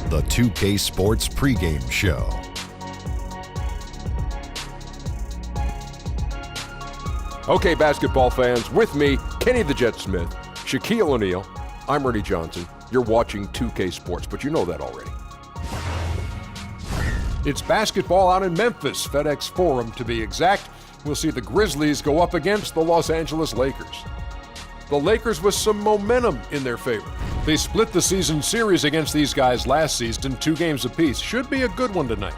the 2K Sports pregame show. Okay, basketball fans, with me, Kenny the Jet Smith, Shaquille O'Neal, I'm Ernie Johnson. You're watching 2K Sports, but you know that already. It's basketball out in Memphis, FedEx Forum to be exact. We'll see the Grizzlies go up against the Los Angeles Lakers. The Lakers with some momentum in their favor. They split the season series against these guys last season, 2 games apiece. Should be a good one tonight.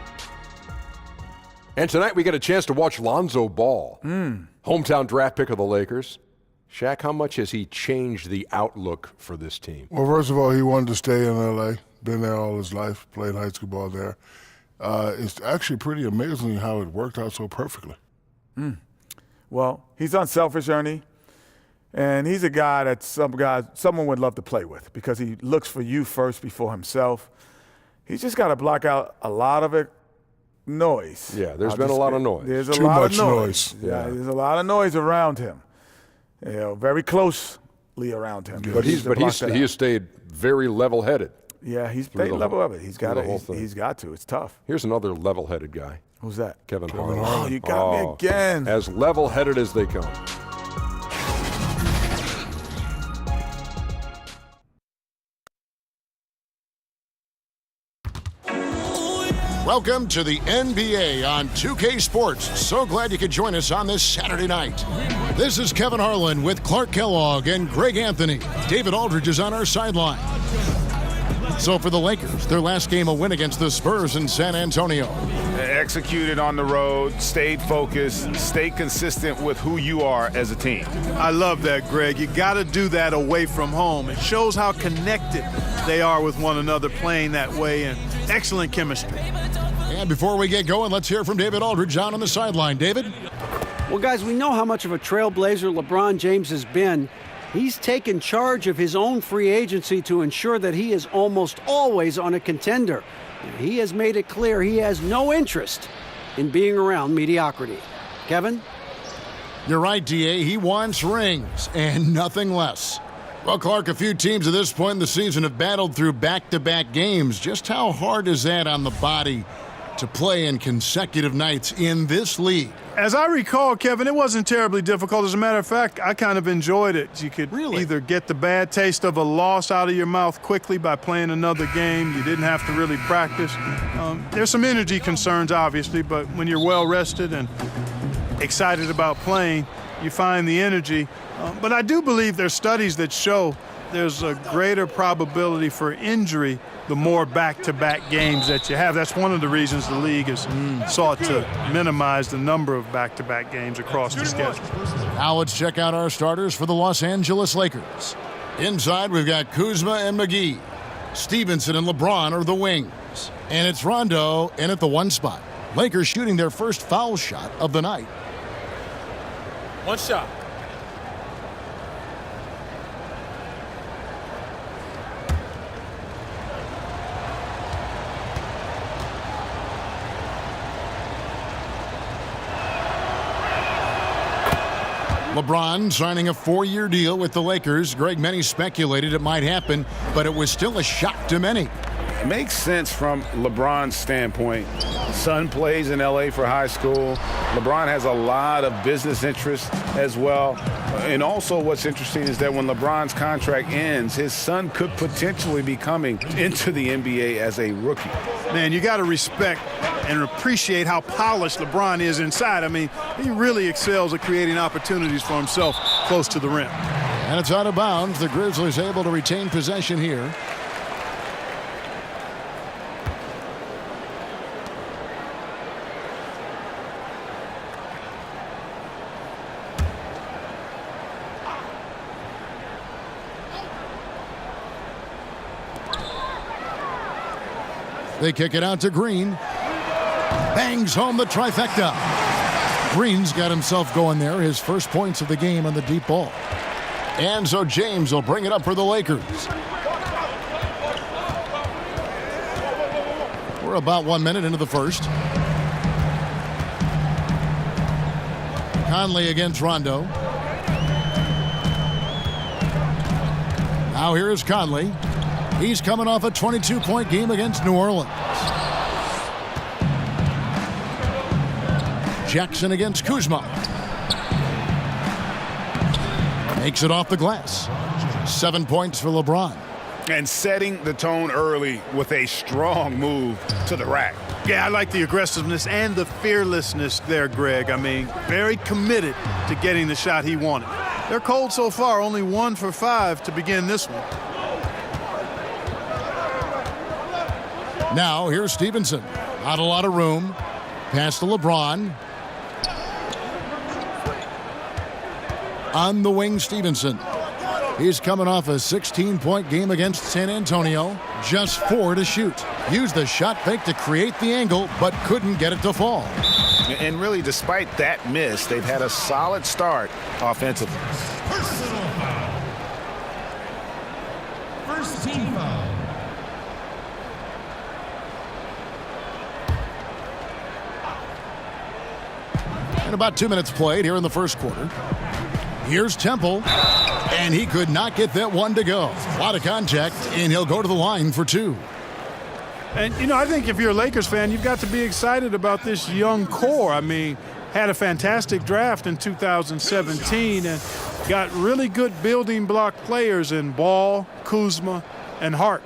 And tonight we get a chance to watch Lonzo Ball, hometown draft pick of the Lakers. Shaq, how much has he changed the outlook for this team? Well, first of all, he wanted to stay in L.A., been there all his life, played high school ball there. It's actually pretty amazing how it worked out so perfectly. Well, he's unselfish, Ernie, and he's a guy that someone would love to play with because he looks for you first before himself. He's just got to block out a lot of noise. Yeah, there's been a lot of noise. There's Too much noise. Yeah, there's a lot of noise around him. You know, very closely around him. But he has stayed very level-headed. Yeah, he's stayed level-headed. He's got to. It's tough. Here's another level-headed guy. Who's that? Kevin Harlan. Oh, you got me again. As level-headed as they come. Welcome to the NBA on 2K Sports. So glad you could join us on this Saturday night. This is Kevin Harlan with Clark Kellogg and Greg Anthony. David Aldridge is on our sideline. So for the Lakers, their last game a win against the Spurs in San Antonio. Executed on the road, stayed focused, stayed consistent with who you are as a team. I love that, Greg. You got to do that away from home. It shows how connected they are with one another playing that way, and excellent chemistry. And before we get going, let's hear from David Aldridge on the sideline. David? Well, guys, we know how much of a trailblazer LeBron James has been. He's taken charge of his own free agency to ensure that he is almost always on a contender. He has made it clear he has no interest in being around mediocrity. Kevin? You're right, D.A. He wants rings and nothing less. Well, Clark, a few teams at this point in the season have battled through back-to-back games. Just how hard is that on the body to play in consecutive nights in this league? As I recall, Kevin, it wasn't terribly difficult. As a matter of fact, I kind of enjoyed it. You could either get the bad taste of a loss out of your mouth quickly by playing another game. You didn't have to really practice. There's some energy concerns, obviously, but when you're well-rested and excited about playing, you find the energy. But I do believe there's studies that show there's a greater probability for injury the more back-to-back games that you have. That's one of the reasons the league has sought to minimize the number of back-to-back games across the schedule. Now let's check out our starters for the Los Angeles Lakers. Inside, we've got Kuzma and McGee. Stevenson and LeBron are the wings. And it's Rondo in at the 1 spot. Lakers shooting their first foul shot of the night. One shot. LeBron signing a 4-year deal with the Lakers. Greg, many speculated it might happen, but it was still a shock to many. It makes sense from LeBron's standpoint. Son plays in L.A. for high school. LeBron has a lot of business interests as well. And also what's interesting is that when LeBron's contract ends, his son could potentially be coming into the NBA as a rookie. Man, you got to respect and appreciate how polished LeBron is inside. I mean, he really excels at creating opportunities for himself close to the rim. And it's out of bounds. The Grizzlies able to retain possession here. They kick it out to Green. Bangs home the trifecta. Green's got himself going there, his first points of the game on the deep ball. And so James will bring it up for the Lakers. We're about 1 minute into the first. Conley against Rondo. Now here is Conley. He's coming off a 22-point game against New Orleans. Jackson against Kuzma. Makes it off the glass. 7 points for LeBron. And setting the tone early with a strong move to the rack. Yeah, I like the aggressiveness and the fearlessness there, Greg. I mean, very committed to getting the shot he wanted. They're cold so far, only 1 for 5 to begin this one. Now, here's Stevenson. Not a lot of room. Pass to LeBron. On the wing, Stevenson. He's coming off a 16-point game against San Antonio. Just 4 to shoot. Used the shot fake to create the angle, but couldn't get it to fall. And really, despite that miss, they've had a solid start offensively. First team foul. And about 2 minutes played here in the first quarter. Here's Temple, and he could not get that one to go. A lot of contact, and he'll go to the line for 2. And, you know, I think if you're a Lakers fan, you've got to be excited about this young core. I mean, had a fantastic draft in 2017 and got really good building block players in Ball, Kuzma, and Hart.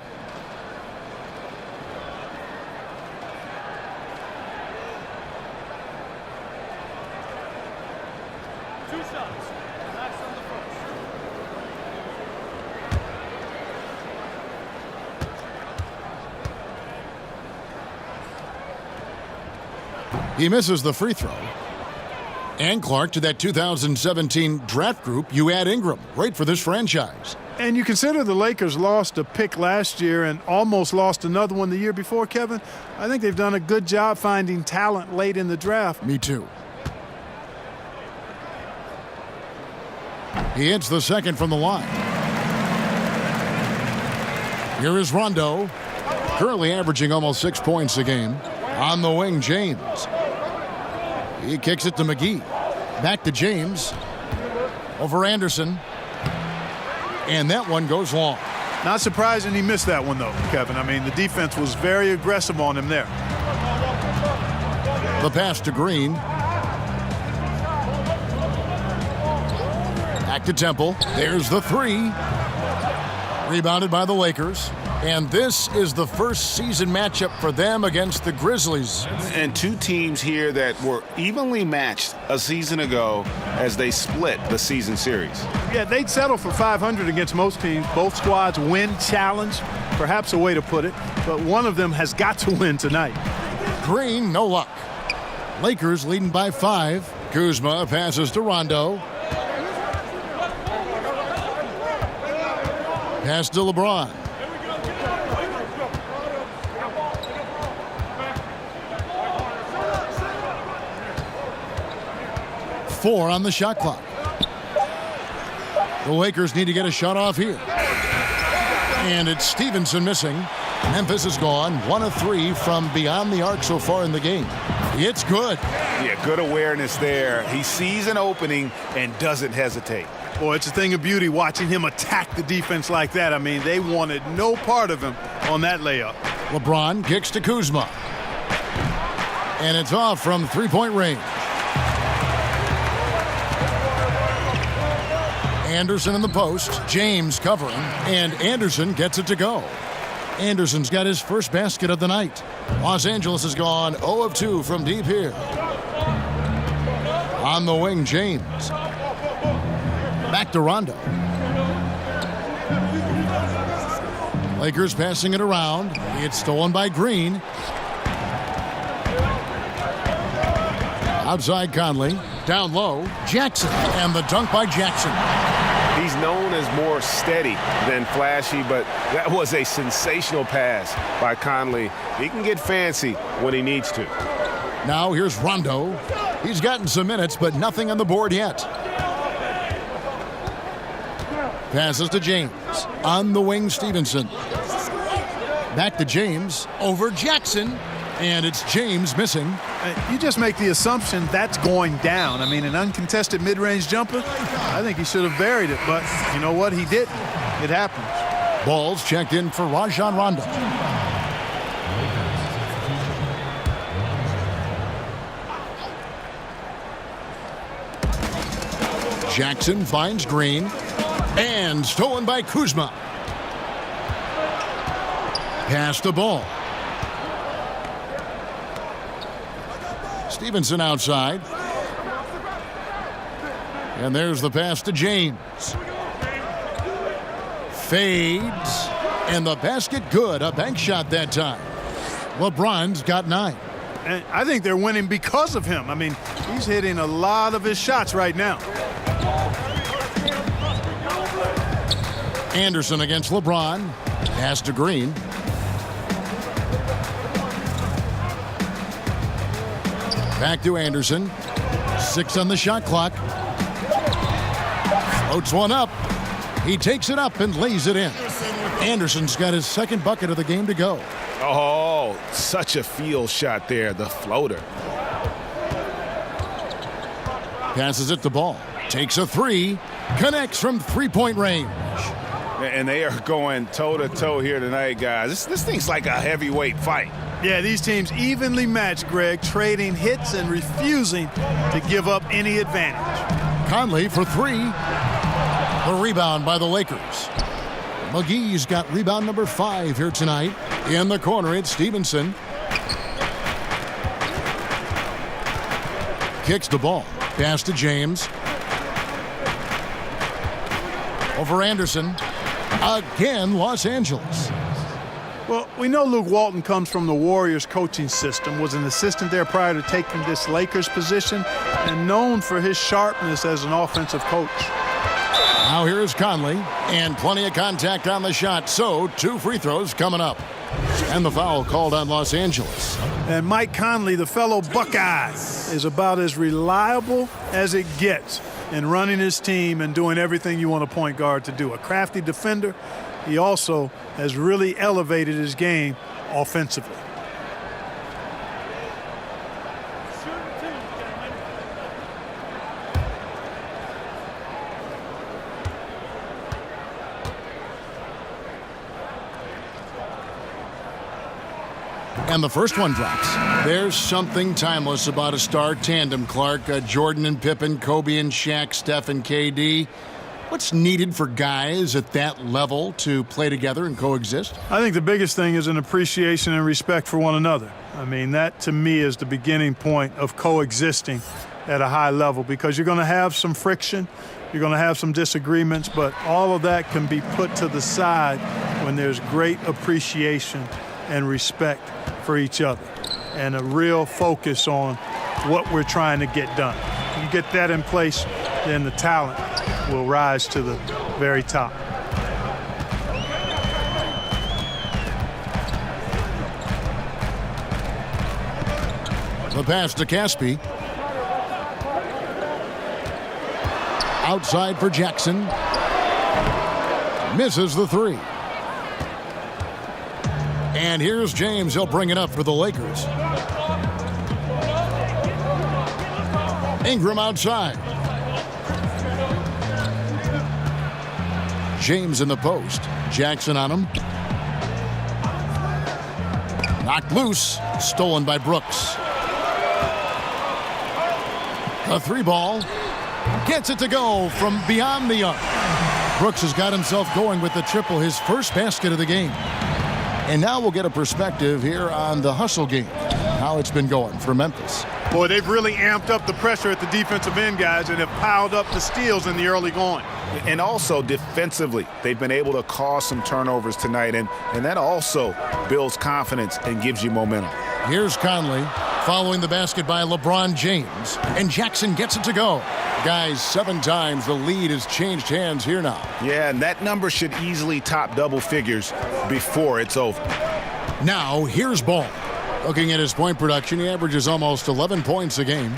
He misses the free throw. And Clark, to that 2017 draft group, you add Ingram. Great for this franchise. And you consider the Lakers lost a pick last year and almost lost another one the year before, Kevin. I think they've done a good job finding talent late in the draft. Me too. He hits the second from the line. Here is Rondo, currently averaging almost 6 points a game. On the wing, James. He kicks it to McGee. Back to James. Over Anderson. And that one goes long. Not surprising he missed that one, though, Kevin. I mean, the defense was very aggressive on him there. The pass to Green. Back to Temple. There's the 3. Rebounded by the Lakers. And this is the first season matchup for them against the Grizzlies. And 2 teams here that were evenly matched a season ago as they split the season series. Yeah, they'd settle for 500 against most teams. Both squads win challenge, perhaps a way to put it. But one of them has got to win tonight. Green, no luck. Lakers leading by 5. Kuzma passes to Rondo. Pass to LeBron. Four on the shot clock. The Lakers need to get a shot off here. And it's Stevenson missing. Memphis is gone 1 of 3 from beyond the arc so far in the game. It's good. Yeah, good awareness there. He sees an opening and doesn't hesitate. Boy, it's a thing of beauty watching him attack the defense like that. I mean, they wanted no part of him on that layup. LeBron kicks to Kuzma. And it's off from 3-point range. Anderson in the post. James covering. And Anderson gets it to go. Anderson's got his first basket of the night. Los Angeles has gone 0 of 2 from deep here. On the wing, James. Back to Rondo. Lakers passing it around. It's stolen by Green. Outside Conley. Down low. Jackson. And the dunk by Jackson. He's known as more steady than flashy, but that was a sensational pass by Conley. He can get fancy when he needs to. Now here's Rondo. He's gotten some minutes, but nothing on the board yet. Passes to James. On the wing, Stevenson. Back to James. Over Jackson. And it's James missing. You just make the assumption that's going down. I mean, an uncontested mid-range jumper, I think he should have buried it. But you know what? He didn't. It happens. Ball's checked in for Rajon Rondo. Jackson finds Green. And stolen by Kuzma. Pass the ball. Stevenson outside. And there's the pass to James. Fades. And the basket good. A bank shot that time. LeBron's got 9. And I think they're winning because of him. I mean, he's hitting a lot of his shots right now. Anderson against LeBron. Pass to Green. Back to Anderson. 6 on the shot clock. Floats one up. He takes it up and lays it in. Anderson's got his second bucket of the game to go. Oh, such a field shot there, the floater. Passes it to Ball. Takes a 3. Connects from three-point range. And they are going toe-to-toe here tonight, guys. This thing's like a heavyweight fight. Yeah, these teams evenly matched, Greg, trading hits and refusing to give up any advantage. Conley for 3. The rebound by the Lakers. McGee's got rebound number 5 here tonight. In the corner, it's Stevenson. Kicks the ball. Pass to James. Over Anderson. Again, Los Angeles. Well, we know Luke Walton comes from the Warriors coaching system, was an assistant there prior to taking this Lakers position, and known for his sharpness as an offensive coach. Now here is Conley, and plenty of contact on the shot, so 2 free throws coming up. And the foul called on Los Angeles. And Mike Conley, the fellow Buckeye, is about as reliable as it gets in running his team and doing everything you want a point guard to do. A crafty defender, he also has really elevated his game offensively. And the first one drops. There's something timeless about a star tandem, Clark. Jordan and Pippen, Kobe and Shaq, Steph and KD. What's needed for guys at that level to play together and coexist? I think the biggest thing is an appreciation and respect for one another. I mean, that to me is the beginning point of coexisting at a high level, because you're going to have some friction, you're going to have some disagreements, but all of that can be put to the side when there's great appreciation and respect for each other and a real focus on what we're trying to get done. You get that in place, then the talent will rise to the very top. The pass to Caspi. Outside for Jackson. Misses the 3. And here's James. He'll bring it up for the Lakers. Ingram outside. James in the post. Jackson on him. Knocked loose. Stolen by Brooks. A 3-ball. Gets it to go from beyond the arc. Brooks has got himself going with the triple, his first basket of the game. And now we'll get a perspective here on the hustle game, how it's been going for Memphis. Boy, they've really amped up the pressure at the defensive end, guys, and have piled up the steals in the early going. And also defensively, they've been able to cause some turnovers tonight, and that also builds confidence and gives you momentum. Here's Conley following the basket by LeBron James, and Jackson gets it to go. Guys, 7 times the lead has changed hands here now. Yeah, and that number should easily top double figures before it's over. Now, here's Ball. Looking at his point production, he averages almost 11 points a game.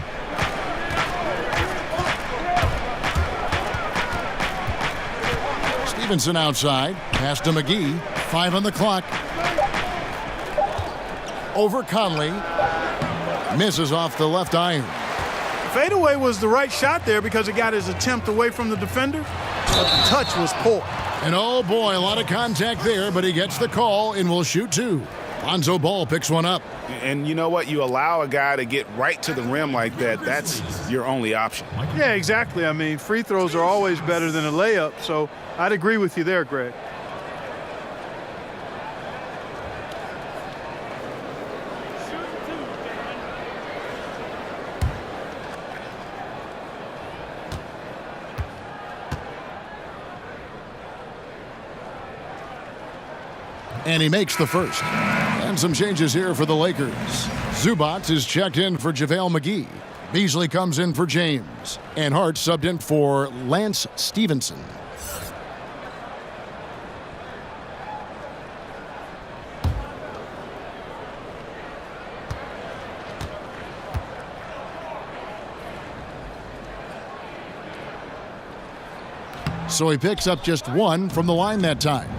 Stevenson outside. Pass to McGee. 5 on the clock. Over Conley. Misses off the left iron. Fadeaway was the right shot there because it got his attempt away from the defender, but the touch was poor. And oh boy, a lot of contact there, but he gets the call and will shoot 2. Lonzo Ball picks one up. And you know what? You allow a guy to get right to the rim like that, that's your only option. Yeah, exactly. I mean, free throws are always better than a layup, so I'd agree with you there, Greg. And he makes the first. And some changes here for the Lakers. Zubac is checked in for JaVale McGee. Beasley comes in for James. And Hart subbed in for Lance Stevenson. So he picks up just 1 from the line that time.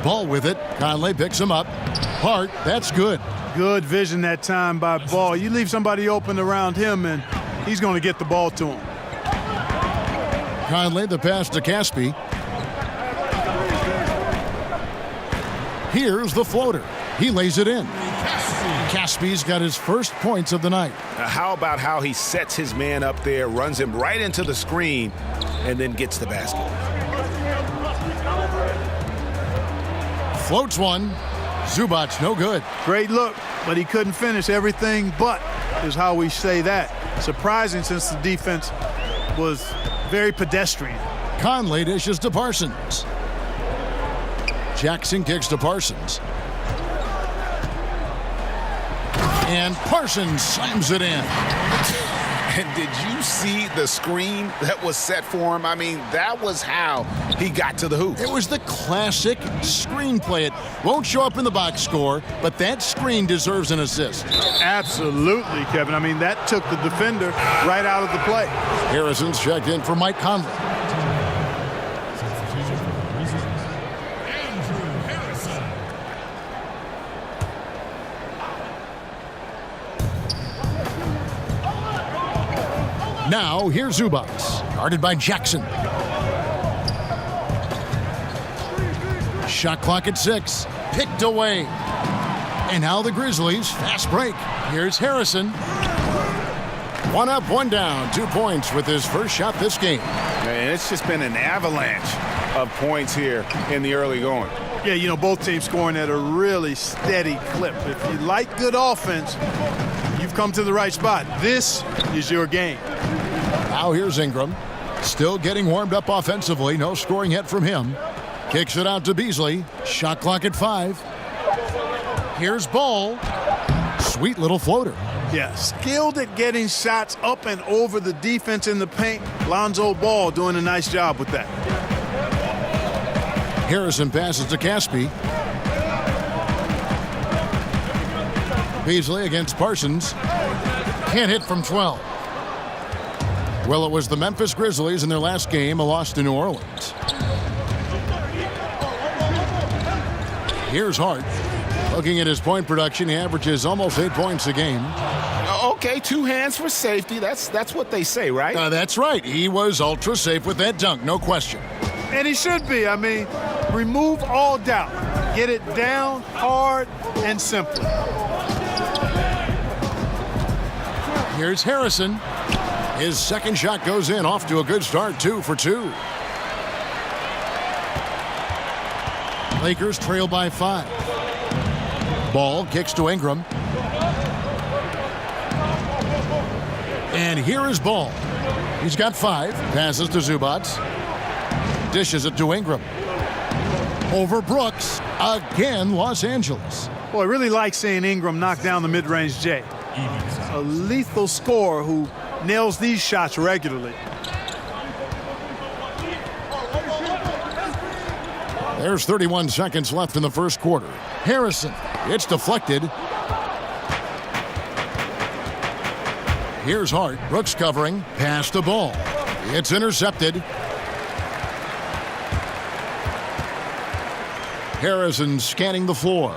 Ball with it. Conley picks him up. Hart, that's good. Good vision that time by Ball. You leave somebody open around him, and he's going to get the ball to him. Conley, the pass to Caspi. Here's the floater. He lays it in. Caspi's got his first points of the night. Now, how about how he sets his man up there, runs him right into the screen, and then gets the basket? Floats one. Zubac, no good. Great look, but he couldn't finish. Everything but is how we say that. Surprising since the defense was very pedestrian. Conley dishes to Parsons. Jackson kicks to Parsons. And Parsons slams it in. And did you see the screen that was set for him? I mean, that was how he got to the hoop. It was the classic screenplay. It won't show up in the box score, but that screen deserves an assist. Absolutely, Kevin. I mean, that took the defender right out of the play. Harrison's checked in for Mike Conley. Now, here's Zubac, guarded by Jackson. Shot clock at 6, picked away. And now the Grizzlies, fast break. Here's Harrison. 1 up, 1 down, 2 points with his first shot this game. Man, it's just been an avalanche of points here in the early going. Yeah, you know, both teams scoring at a really steady clip. If you like good offense, you've come to the right spot. This is your game. Now here's Ingram. Still getting warmed up offensively. No scoring yet from him. Kicks it out to Beasley. Shot clock at 5. Here's Ball. Sweet little floater. Yeah, skilled at getting shots up and over the defense in the paint. Lonzo Ball doing a nice job with that. Harrison passes to Caspi. Beasley against Parsons. Can't hit from 12. Well, it was the Memphis Grizzlies in their last game, a loss to New Orleans. Here's Hart. Looking at his point production, he averages almost 8 points a game. Okay, 2 hands for safety. That's what they say, right? That's right. He was ultra safe with that dunk, no question. And he should be. I mean, remove all doubt. Get it down, hard, and simple. Here's Harrison. His second shot goes in, off to a good start, 2 for 2. Lakers trail by 5. Ball kicks to Ingram. And here is Ball. He's got 5. Passes to Zubac. Dishes it to Ingram. Over Brooks. Again, Los Angeles. Boy, I really like seeing Ingram knock down the mid-range J. A lethal scorer who nails these shots regularly. There's 31 seconds left in the first quarter. Harrison, it's deflected. Here's Hart. Brooks covering. Pass the ball. It's intercepted. Harrison scanning the floor.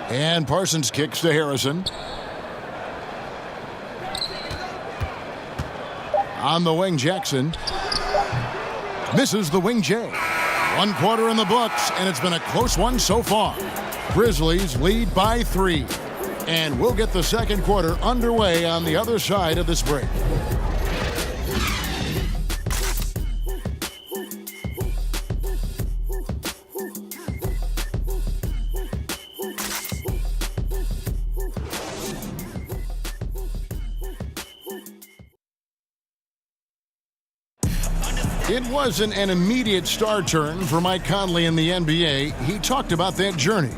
And Parsons kicks to Harrison. On the wing, Jackson. misses the wing J. 1 quarter in the books, and it's been a close one so far. Grizzlies lead by 3. And we'll get the second quarter underway on the other side of this break. It wasn't an immediate star turn for Mike Conley in the NBA. He talked about that journey.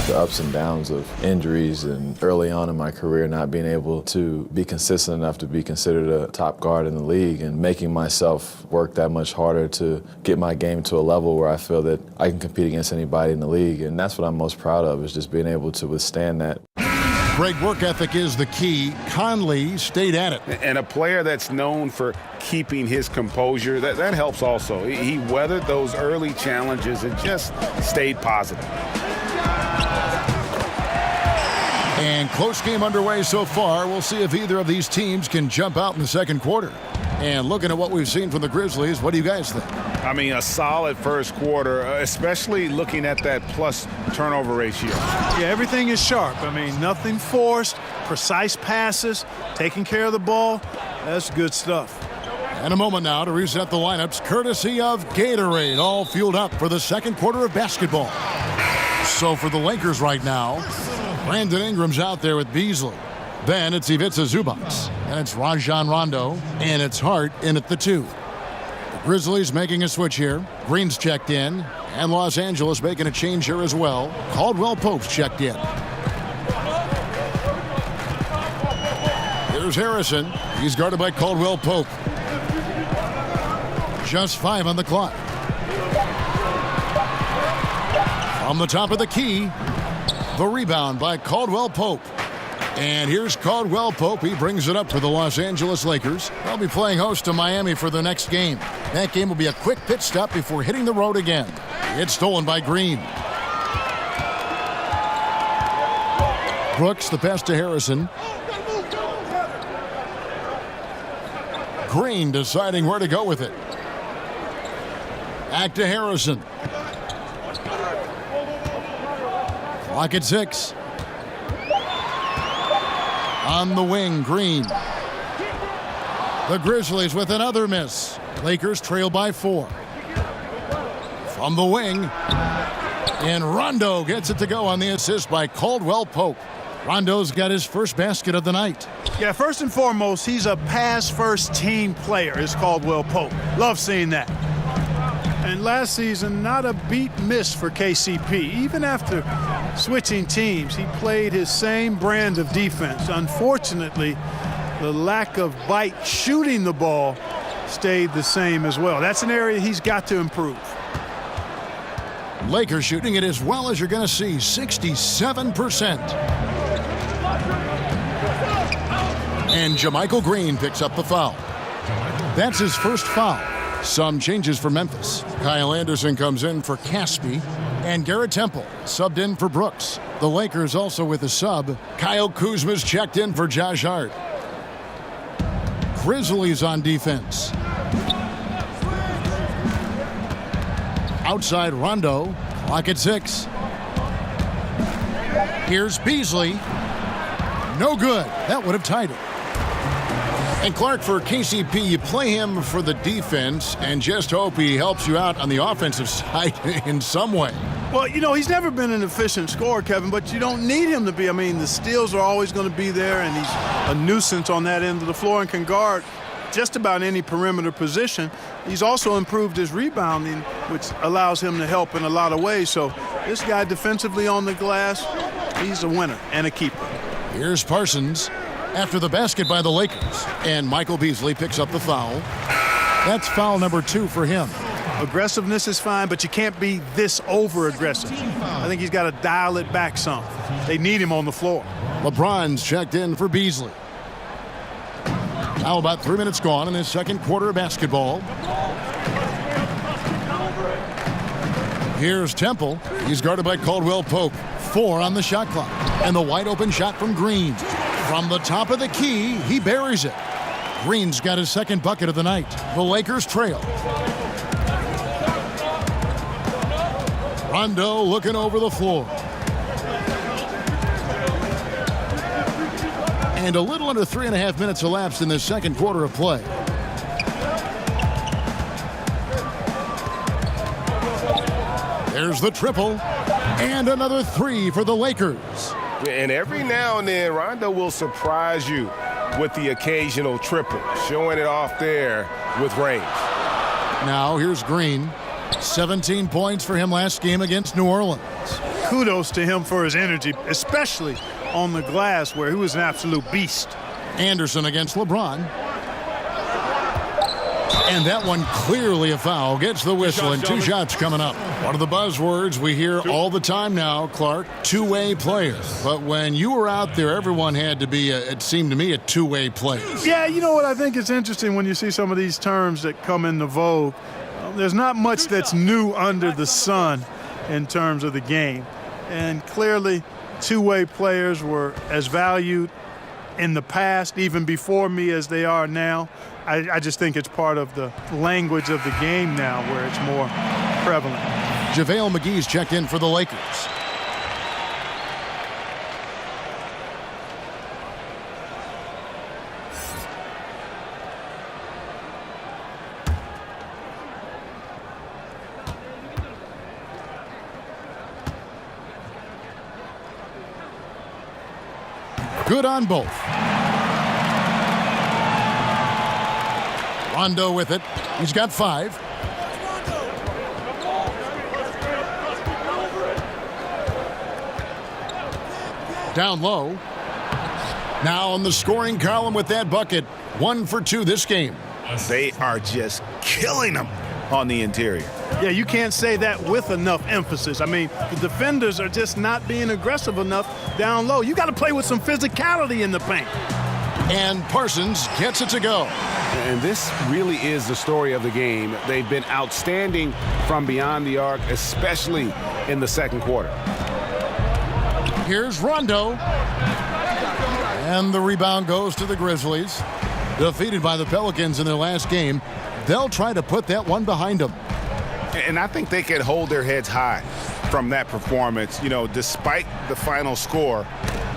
The ups and downs of injuries and early on in my career not being able to be consistent enough to be considered a top guard in the league and making myself work that much harder to get my game to a level where I feel that I can compete against anybody in the league. And that's what I'm most proud of, is just being able to withstand that. Great work ethic is the key. Conley stayed at it. And a player that's known for keeping his composure, that helps also. He weathered those early challenges and just stayed positive. And close game underway so far. We'll see if either of these teams can jump out in the second quarter. And looking at what we've seen from the Grizzlies, what do you guys think? I mean, a solid first quarter, especially looking at that plus turnover ratio. Yeah, everything is sharp. I mean, nothing forced, precise passes, taking care of the ball. That's good stuff. And a moment now to reset the lineups, courtesy of Gatorade, all fueled up for the second quarter of basketball. So for the Lakers right now, Brandon Ingram's out there with Beasley. Then it's Ivica Zubac, and it's Rajon Rondo, and it's Hart in at the 2. The Grizzlies making a switch here. Green's checked in, and Los Angeles making a change here as well. Caldwell Pope's checked in. Here's Harrison. He's guarded by Caldwell Pope. Just 5 on the clock. From the top of the key, the rebound by Caldwell Pope. And here's Caldwell Pope. He brings it up for the Los Angeles Lakers. They'll be playing host to Miami for their next game. That game will be a quick pit stop before hitting the road again. It's stolen by Green. Brooks, the pass to Harrison. Green deciding where to go with it. Back to Harrison. Clock at 6. On the wing, Green. The Grizzlies with another miss. Lakers trail by 4. From the wing, and Rondo gets it to go on the assist by Caldwell Pope. Rondo's got his first basket of the night. Yeah, first and foremost, he's a pass-first team player, is Caldwell Pope. Love seeing that. And last season, not a beat miss for KCP. Even after switching teams, he played his same brand of defense. Unfortunately, the lack of bite shooting the ball stayed the same as well. That's an area he's got to improve. Lakers shooting it as well as you're going to see, 67%. And JaMychal Green picks up the foul. That's his first foul. Some changes for Memphis. Kyle Anderson comes in for Caspi, and Garrett Temple subbed in for Brooks. The Lakers also with a sub. Kyle Kuzma's checked in for Josh Hart. Grizzlies on defense. Outside Rondo, clock at 6. Here's Beasley. No good. That would have tied it. And Clark, for KCP, you play him for the defense and just hope he helps you out on the offensive side in some way. Well, you know, he's never been an efficient scorer, Kevin, but you don't need him to be. I mean, the steals are always going to be there, and he's a nuisance on that end of the floor and can guard just about any perimeter position. He's also improved his rebounding, which allows him to help in a lot of ways. So this guy defensively on the glass, he's a winner and a keeper. Here's Parsons after the basket by the Lakers, and Michael Beasley picks up the foul. That's foul number 2 for him. Aggressiveness is fine, but you can't be this over-aggressive. I think he's got to dial it back some. They need him on the floor. LeBron's checked in for Beasley. Now about 3 minutes gone in this second quarter of basketball. Here's Temple. He's guarded by Caldwell Pope. 4 on the shot clock. And the wide open shot from Green. From the top of the key, he buries it. Green's got his second bucket of the night. The Lakers trail. Rondo looking over the floor. And a little under 3.5 minutes elapsed in the second quarter of play. There's the triple. And another three for the Lakers. And every now and then, Rondo will surprise you with the occasional triple, showing it off there with range. Now here's Green. 17 points for him last game against New Orleans. Kudos to him for his energy, especially on the glass where he was an absolute beast. Anderson against LeBron. And that one clearly a foul. Gets the whistle and 2 shots coming up. One of the buzzwords we hear all the time now, Clark, two-way player. But when you were out there, everyone had to be, it seemed to me, a two-way player. Yeah, you know what? I think it's interesting when you see some of these terms that come into vogue. There's not much that's new under the sun in terms of the game. And clearly, two-way players were as valued in the past, even before me, as they are now. I just think it's part of the language of the game now where it's more prevalent. JaVale McGee's checked in for the Lakers. Good on both. Rondo with it. He's got 5. Down low. Now on the scoring column with that bucket. 1 for 2 this game. They are just killing them on the interior. Yeah, you can't say that with enough emphasis. I mean, the defenders are just not being aggressive enough down low. You got to play with some physicality in the paint. And Parsons gets it to go. And this really is the story of the game. They've been outstanding from beyond the arc, especially in the second quarter. Here's Rondo. And the rebound goes to the Grizzlies. Defeated by the Pelicans in their last game. They'll try to put that one behind them. And I think they can hold their heads high from that performance, you know, despite the final score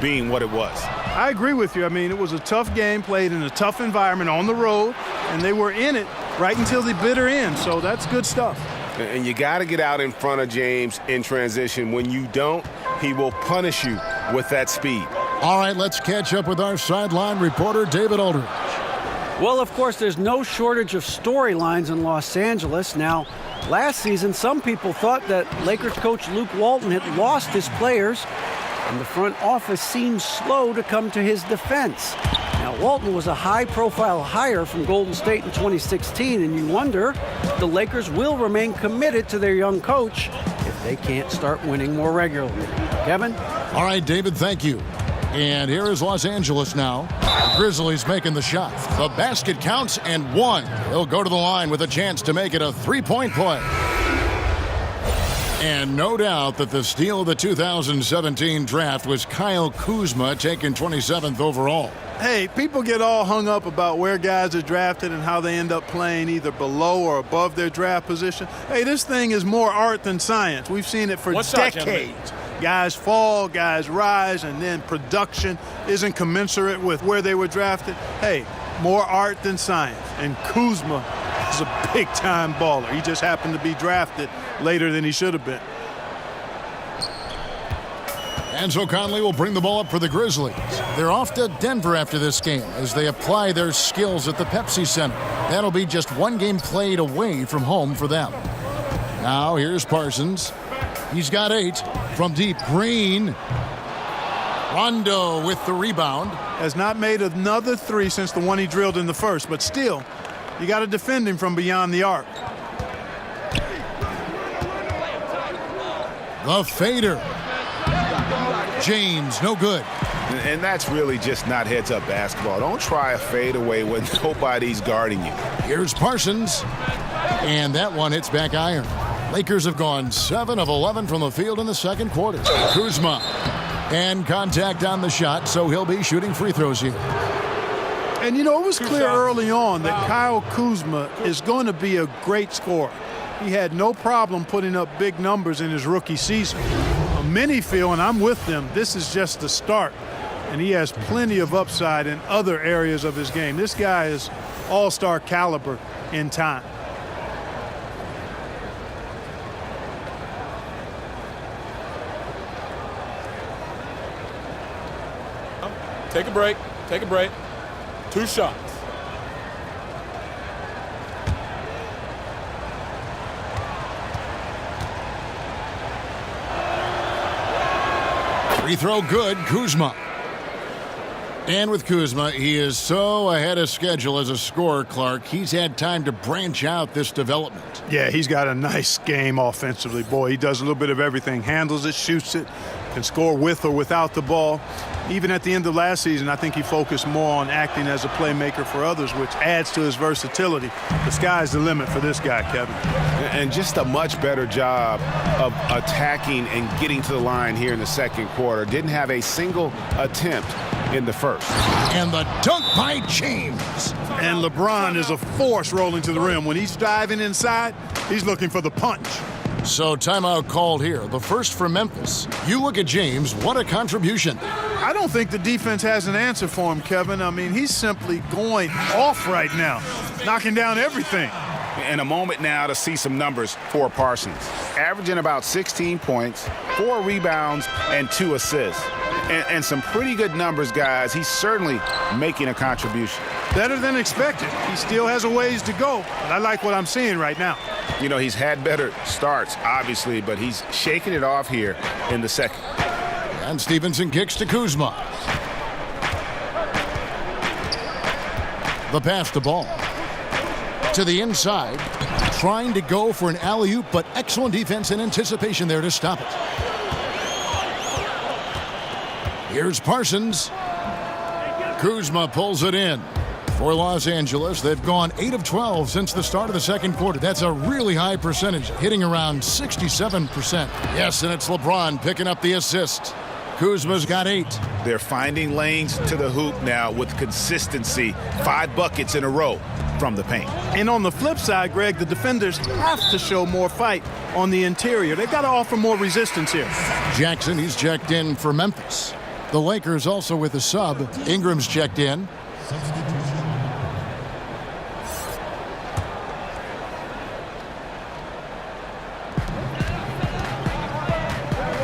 being what it was. I agree with you. I mean, it was a tough game played in a tough environment on the road, and they were in it right until the bitter end. So that's good stuff. And you got to get out in front of James in transition. When you don't, he will punish you with that speed. All right, let's catch up with our sideline reporter, David Aldridge. Well, of course, there's no shortage of storylines in Los Angeles. Now, last season, some people thought that Lakers coach Luke Walton had lost his players, and the front office seemed slow to come to his defense. Now, Walton was a high-profile hire from Golden State in 2016, and you wonder if the Lakers will remain committed to their young coach if they can't start winning more regularly. Kevin? All right, David, thank you. And here is Los Angeles now. The Grizzlies making the shot. The basket counts and 1. They'll go to the line with a chance to make it a 3-point play. And no doubt that the steal of the 2017 draft was Kyle Kuzma, taken 27th overall. Hey, people get all hung up about where guys are drafted and how they end up playing either below or above their draft position. Hey, this thing is more art than science. We've seen it for decades. Guys fall, guys rise, and then production isn't commensurate with where they were drafted. Hey, more art than science. And Kuzma is a big-time baller. He just happened to be drafted later than he should have been. And so Conley will bring the ball up for the Grizzlies. They're off to Denver after this game as they apply their skills at the Pepsi Center. That'll be just one game played away from home for them. Now here's Parsons. He's got 8 from deep. Green. Rondo with the rebound. Has not made another 3 since the one he drilled in the first, but still, you got to defend him from beyond the arc. The fader. James, no good. And that's really just not heads-up basketball. Don't try a fadeaway when nobody's guarding you. Here's Parsons. And that one hits back iron. Lakers have gone 7 of 11 from the field in the second quarter. Kuzma. And contact on the shot, so he'll be shooting free throws here. And, you know, it was clear early on that Kyle Kuzma is going to be a great scorer. He had no problem putting up big numbers in his rookie season. Many feel, and I'm with them, this is just the start. And he has plenty of upside in other areas of his game. This guy is all-star caliber in time. Take a break. Take a break. 2 shots. Free throw good, Kuzma. And with Kuzma, he is so ahead of schedule as a scorer, Clark. He's had time to branch out this development. Yeah, he's got a nice game offensively. Boy, he does a little bit of everything. Handles it, shoots it, can score with or without the ball. Even at the end of last season, I think he focused more on acting as a playmaker for others, which adds to his versatility. The sky's the limit for this guy, Kevin. And just a much better job of attacking and getting to the line here in the second quarter. Didn't have a single attempt in the first. And the dunk by James. And LeBron is a force rolling to the rim. When he's diving inside, he's looking for the punch. So timeout called here. The first for Memphis. You look at James, what a contribution. I don't think the defense has an answer for him, Kevin. I mean, he's simply going off right now, knocking down everything. In a moment now to see some numbers for Parsons. Averaging about 16 points, 4 rebounds, and 2 assists. And some pretty good numbers, guys. He's certainly making a contribution. Better than expected. He still has a ways to go, but I like what I'm seeing right now. You know, he's had better starts, obviously, but he's shaking it off here in the second. And Stevenson kicks to Kuzma. The pass to Ball. To the inside. Trying to go for an alley-oop, but excellent defense and anticipation there to stop it. Here's Parsons. Kuzma pulls it in. For Los Angeles, they've gone 8 of 12 since the start of the second quarter. That's a really high percentage, hitting around 67%. Yes, and it's LeBron picking up the assist. Kuzma's got 8. They're finding lanes to the hoop now with consistency. 5 buckets in a row from the paint. And on the flip side, Greg, the defenders have to show more fight on the interior. They've got to offer more resistance here. Jackson, he's checked in for Memphis. The Lakers also with a sub. Ingram's checked in.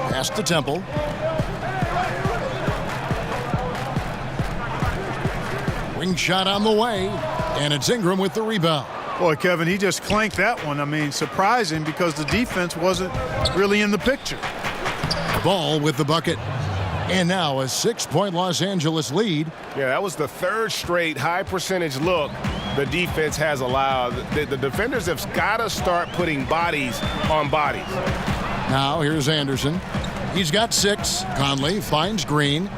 Pass to Temple. Wing shot on the way, and it's Ingram with the rebound. Boy, Kevin, he just clanked that one. I mean, surprising because the defense wasn't really in the picture. Ball with the bucket. And now a 6-point Los Angeles lead. Yeah, that was the 3rd straight high percentage look the defense has allowed. The defenders have got to start putting bodies on bodies. Now here's Anderson. He's got 6. Conley finds Green.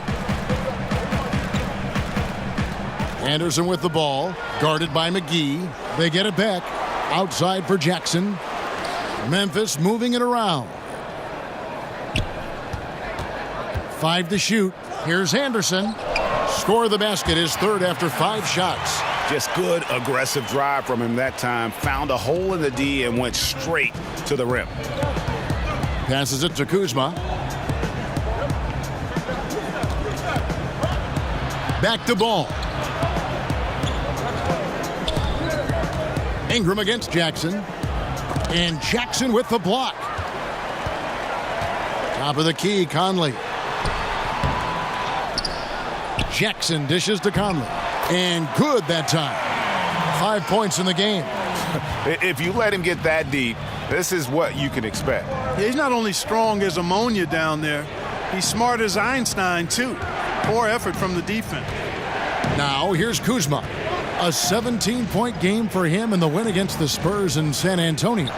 Anderson with the ball, guarded by McGee. They get it back. Outside for Jackson. Memphis moving it around. 5 to shoot. Here's Anderson. Score the basket, his 3rd after 5 shots. Just good aggressive drive from him that time. Found a hole in the D and went straight to the rim. Passes it to Kuzma. Back to Ball. Ingram against Jackson. And Jackson with the block. Top of the key, Conley. Jackson dishes to Conley. And good that time. 5 points in the game. If you let him get that deep, this is what you can expect. Yeah, he's not only strong as ammonia down there, he's smart as Einstein, too. Poor effort from the defense. Now here's Kuzma. A 17-point game for him in the win against the Spurs in San Antonio.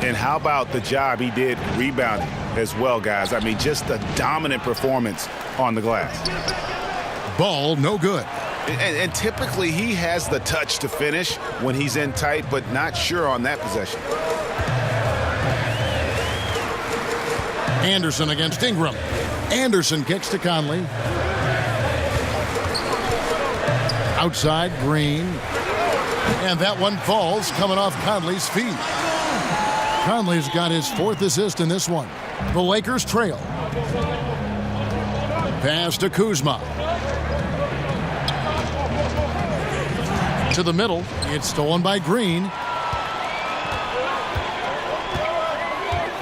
And how about the job he did rebounding as well, guys? I mean, just a dominant performance on the glass. Ball no good. And typically he has the touch to finish when he's in tight, but not sure on that possession. Anderson against Ingram. Anderson kicks to Conley. Outside, Green. And that one falls, coming off Conley's feet. Conley's got his 4th assist in this one. The Lakers trail. Pass to Kuzma. To the middle. It's stolen by Green.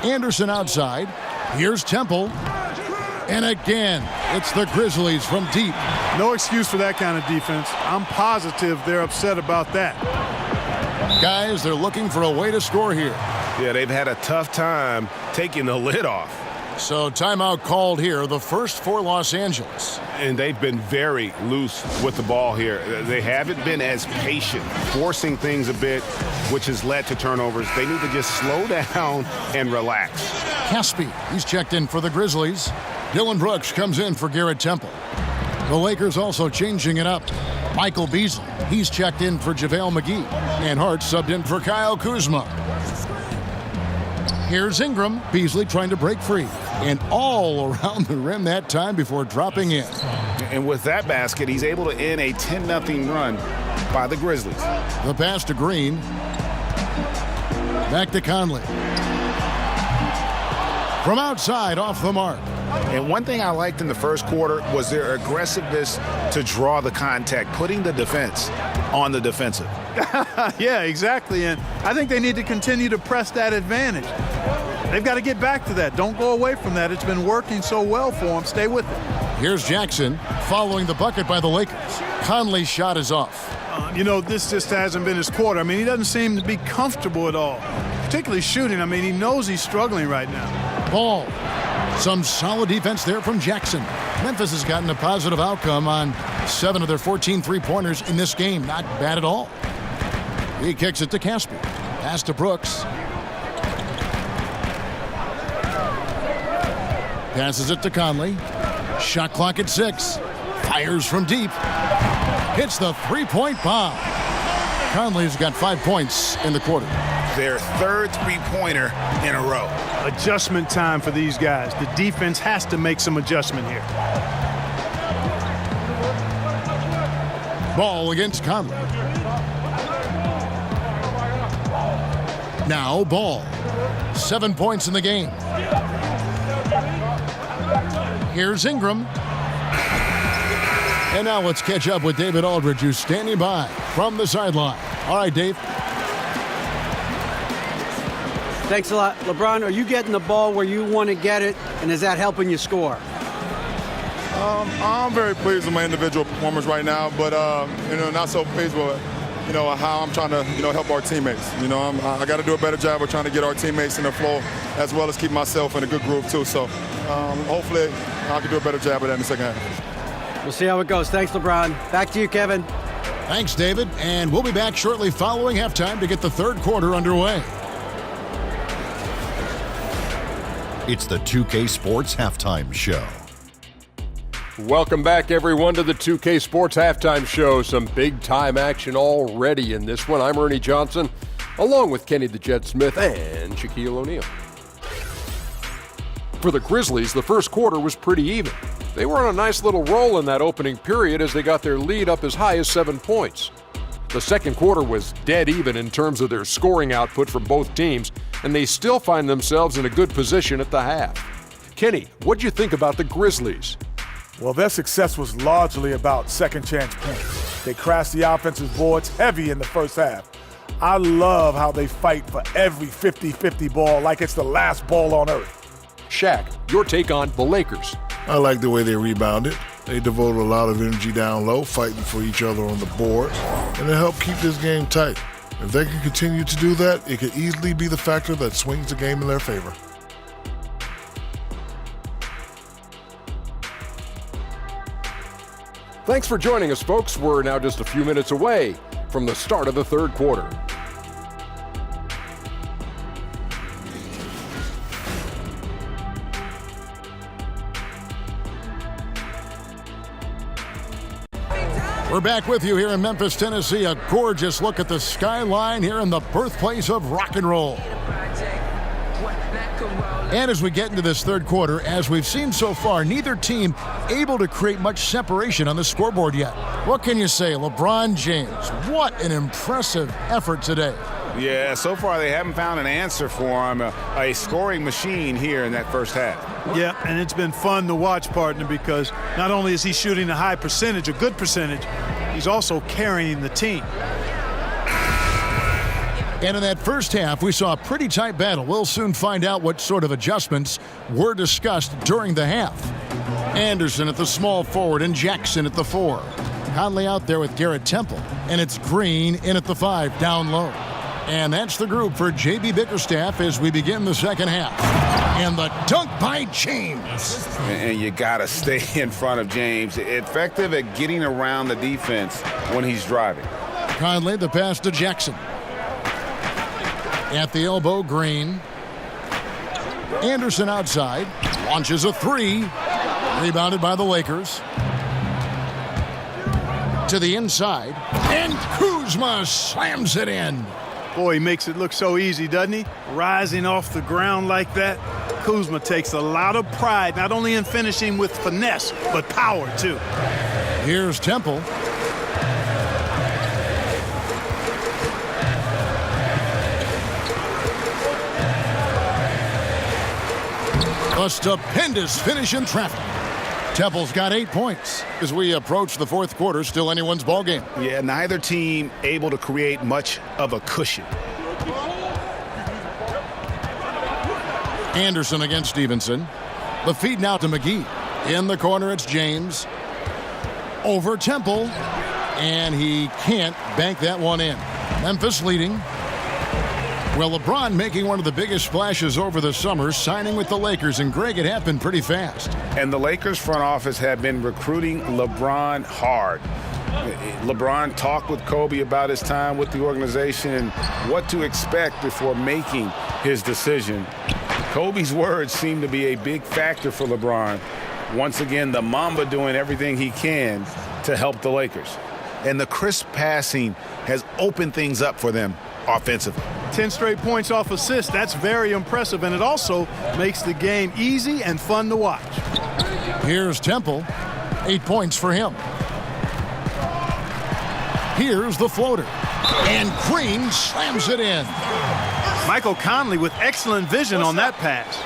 Anderson outside. Here's Temple. And again, it's the Grizzlies from deep. No excuse for that kind of defense. I'm positive they're upset about that. Guys, they're looking for a way to score here. Yeah, they've had a tough time taking the lid off. So timeout called here, the first for Los Angeles. And they've been very loose with the ball here. They haven't been as patient, forcing things a bit, which has led to turnovers. They need to just slow down and relax. Caspi, he's checked in for the Grizzlies. Dylan Brooks comes in for Garrett Temple. The Lakers also changing it up. Michael Beasley, he's checked in for JaVale McGee. And Hart subbed in for Kyle Kuzma. Here's Ingram. Beasley trying to break free. And all around the rim that time before dropping in. And with that basket, he's able to end a 10-0 run by the Grizzlies. The pass to Green. Back to Conley. From outside, off the mark. And one thing I liked in the first quarter was their aggressiveness to draw the contact, putting the defense on the defensive. Yeah, exactly. And I think they need to continue to press that advantage. They've got to get back to that. Don't go away from that. It's been working so well for them. Stay with it. Here's Jackson following the bucket by the Lakers. Conley's shot is off. This just hasn't been his quarter. I mean, he doesn't seem to be comfortable at all, particularly shooting. I mean, he knows he's struggling right now. Ball. Some solid defense there from Jackson. Memphis has gotten a positive outcome on 7 of their 14 three-pointers in this game. Not bad at all. He kicks it to Caspi. Pass to Brooks. Passes it to Conley. Shot clock at 6. Fires from deep. Hits the three-point bomb. Conley's got 5 points in the quarter. Their 3rd three-pointer in a row. Adjustment time for these guys. The defense has to make some adjustment here. Ball against Conley. Now Ball. 7 points in the game. Here's Ingram. And now let's catch up with David Aldridge, who's standing by from the sideline. All right, Dave. Thanks a lot. LeBron, are you getting the ball where you want to get it, and is that helping you score? I'm very pleased with my individual performance right now, but not so pleased with how I'm trying to help our teammates. I got to do a better job of trying to get our teammates in the flow, as well as keep myself in a good groove too. So hopefully I can do a better job of that in the second half. We'll see how it goes. Thanks, LeBron. Back to you, Kevin. Thanks, David, and we'll be back shortly following halftime to get the third quarter underway. It's the 2K Sports Halftime Show. Welcome back, everyone, to the 2K Sports Halftime Show. Some big-time action already in this one. I'm Ernie Johnson, along with Kenny the Jet Smith and Shaquille O'Neal. For the Grizzlies, the first quarter was pretty even. They were on a nice little roll in that opening period as they got their lead up as high as 7 points. The second quarter was dead even in terms of their scoring output from both teams, and they still find themselves in a good position at the half. Kenny, what'd you think about the Grizzlies? Well, their success was largely about second chance points. They crashed the offensive boards heavy in the first half. I love how they fight for every 50-50 ball like it's the last ball on earth. Shaq, your take on the Lakers. I like the way they rebounded. They devoted a lot of energy down low, fighting for each other on the board, and it helped keep this game tight. If they can continue to do that, it could easily be the factor that swings the game in their favor. Thanks for joining us, folks. We're now just a few minutes away from the start of the third quarter. We're back with you here in Memphis, Tennessee. A gorgeous look at the skyline here in the birthplace of rock and roll. And as we get into this third quarter, as we've seen so far, neither team able to create much separation on the scoreboard yet. What can you say? LeBron James, what an impressive effort today. Yeah, so far they haven't found an answer for him, a scoring machine here in that first half. Yeah, and it's been fun to watch, partner, because not only is he shooting a high percentage, a good percentage, he's also carrying the team. And in that first half, we saw a pretty tight battle. We'll soon find out what sort of adjustments were discussed during the half. Anderson at the small forward and Jackson at the 4. Conley out there with Garrett Temple. And it's Green in at the 5, down low. And that's the group for J.B. Bickerstaff as we begin the second half. And the dunk by James. And you got to stay in front of James. Effective at getting around the defense when he's driving. Conley, the pass to Jackson. At the elbow, Green. Anderson outside. Launches a 3. Rebounded by the Lakers. To the inside. And Kuzma slams it in. Boy, he makes it look so easy, doesn't he? Rising off the ground like that. Kuzma takes a lot of pride, not only in finishing with finesse, but power, too. Here's Temple. A stupendous finish in traffic. Temple's got 8 points. As we approach the fourth quarter, still anyone's ball game. Yeah, neither team able to create much of a cushion. Anderson against Stevenson. The feed now to McGee. In the corner, it's James. Over Temple. And he can't bank that one in. Memphis leading. Well, LeBron making one of the biggest splashes over the summer, signing with the Lakers. And, Greg, it happened pretty fast. And the Lakers front office have been recruiting LeBron hard. LeBron talked with Kobe about his time with the organization and what to expect before making his decision. Kobe's words seem to be a big factor for LeBron. Once again, the Mamba doing everything he can to help the Lakers. And the crisp passing has opened things up for them offensively. 10 straight points off assists. That's very impressive, and it also makes the game easy and fun to watch. Here's Temple. 8 points for him. Here's the floater. And Green slams it in. Michael Conley with excellent vision on that pass.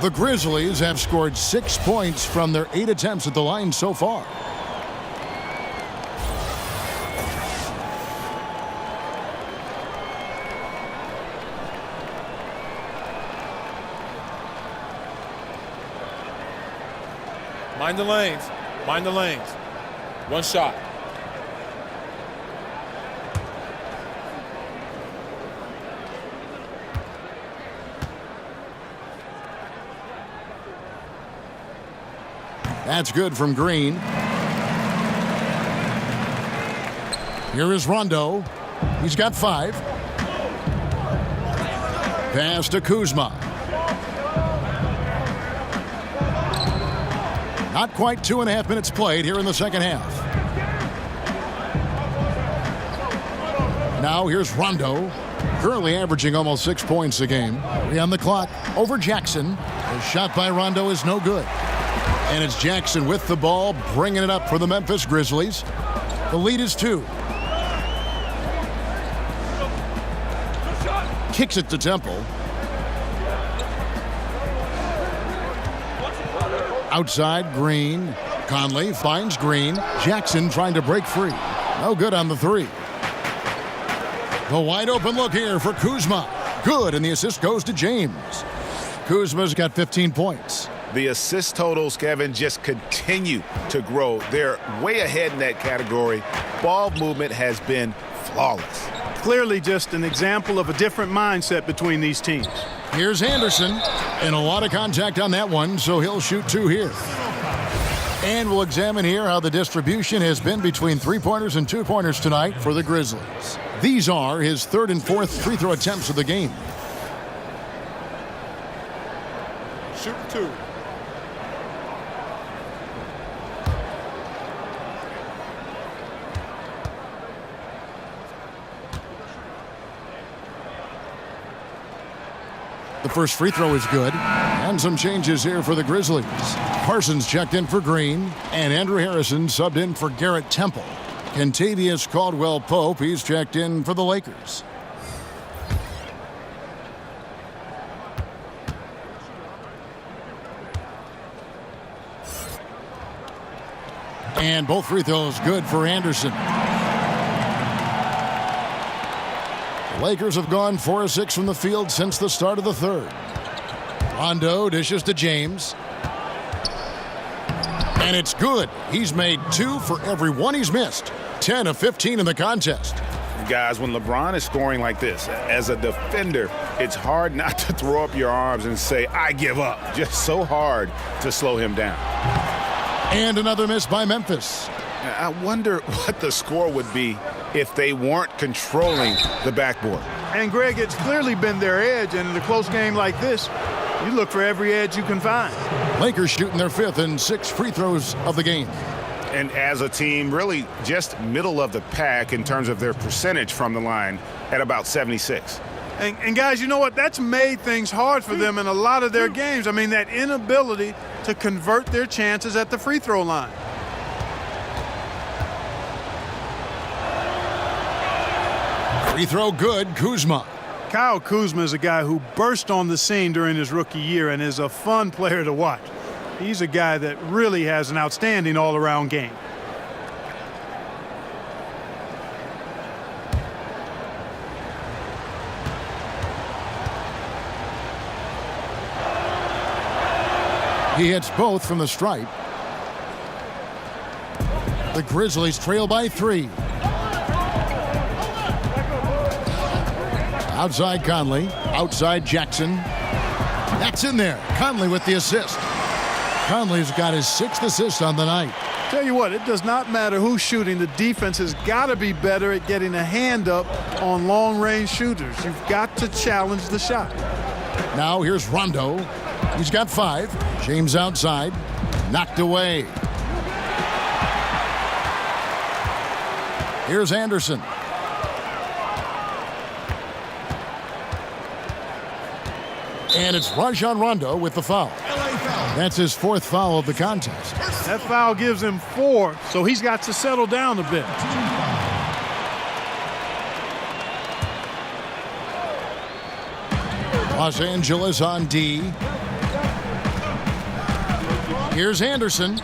The Grizzlies have scored 6 points from their 8 attempts at the line so far. Mind the lanes. Mind the lanes. One shot. That's good from Green. Here is Rondo. He's got 5. Pass to Kuzma. Not quite 2.5 minutes played here in the second half. Now here's Rondo, currently averaging almost 6 points a game. 3 on the clock over Jackson. The shot by Rondo is no good. And it's Jackson with the ball, bringing it up for the Memphis Grizzlies. The lead is 2. Kicks it to Temple. Outside, Green. Conley finds Green. Jackson trying to break free. No good on the 3. The wide open look here for Kuzma. Good, and the assist goes to James. Kuzma's got 15 points. The assist totals, Kevin, just continue to grow. They're way ahead in that category. Ball movement has been flawless. Clearly just an example of a different mindset between these teams. Here's Anderson, and a lot of contact on that one, so he'll shoot 2 here. And we'll examine here how the distribution has been between 3-pointers and 2-pointers tonight for the Grizzlies. These are his 3rd and 4th free throw attempts of the game. Shoot 2. The first free throw is good. And some changes here for the Grizzlies. Parsons checked in for Green, and Andrew Harrison subbed in for Garrett Temple. Kentavious Caldwell-Pope, he's checked in for the Lakers. And both free throws good for Anderson. The Lakers have gone 4 of 6 from the field since the start of the third. Rondo dishes to James. And it's good. He's made 2 for every 1 he's missed. 10 of 15 in the contest. Guys, when LeBron is scoring like this, as a defender, it's hard not to throw up your arms and say, I give up. Just so hard to slow him down. And another miss by Memphis. I wonder what the score would be if they weren't controlling the backboard. And, Greg, it's clearly been their edge, and in a close game like this, you look for every edge you can find. Lakers shooting their 5th and 6th free throws of the game. And as a team, really just middle of the pack in terms of their percentage from the line at about 76. And guys, you know what? That's made things hard for them in a lot of their games. I mean, that inability to convert their chances at the free throw line. Free throw good, Kuzma. Kyle Kuzma is a guy who burst on the scene during his rookie year and is a fun player to watch. He's a guy that really has an outstanding all-around game. He hits both from the stripe. The Grizzlies trail by 3. Outside Conley, outside Jackson. That's in there. Conley with the assist. Conley's got his 6th assist on the night. Tell you what, it does not matter who's shooting. The defense has got to be better at getting a hand up on long-range shooters. You've got to challenge the shot. Now here's Rondo. He's got 5. James outside. Knocked away. Here's Anderson. And it's Rajon Rondo with the foul. That's his 4th foul of the contest. That foul gives him 4, so he's got to settle down a bit. Los Angeles on D. Here's Anderson.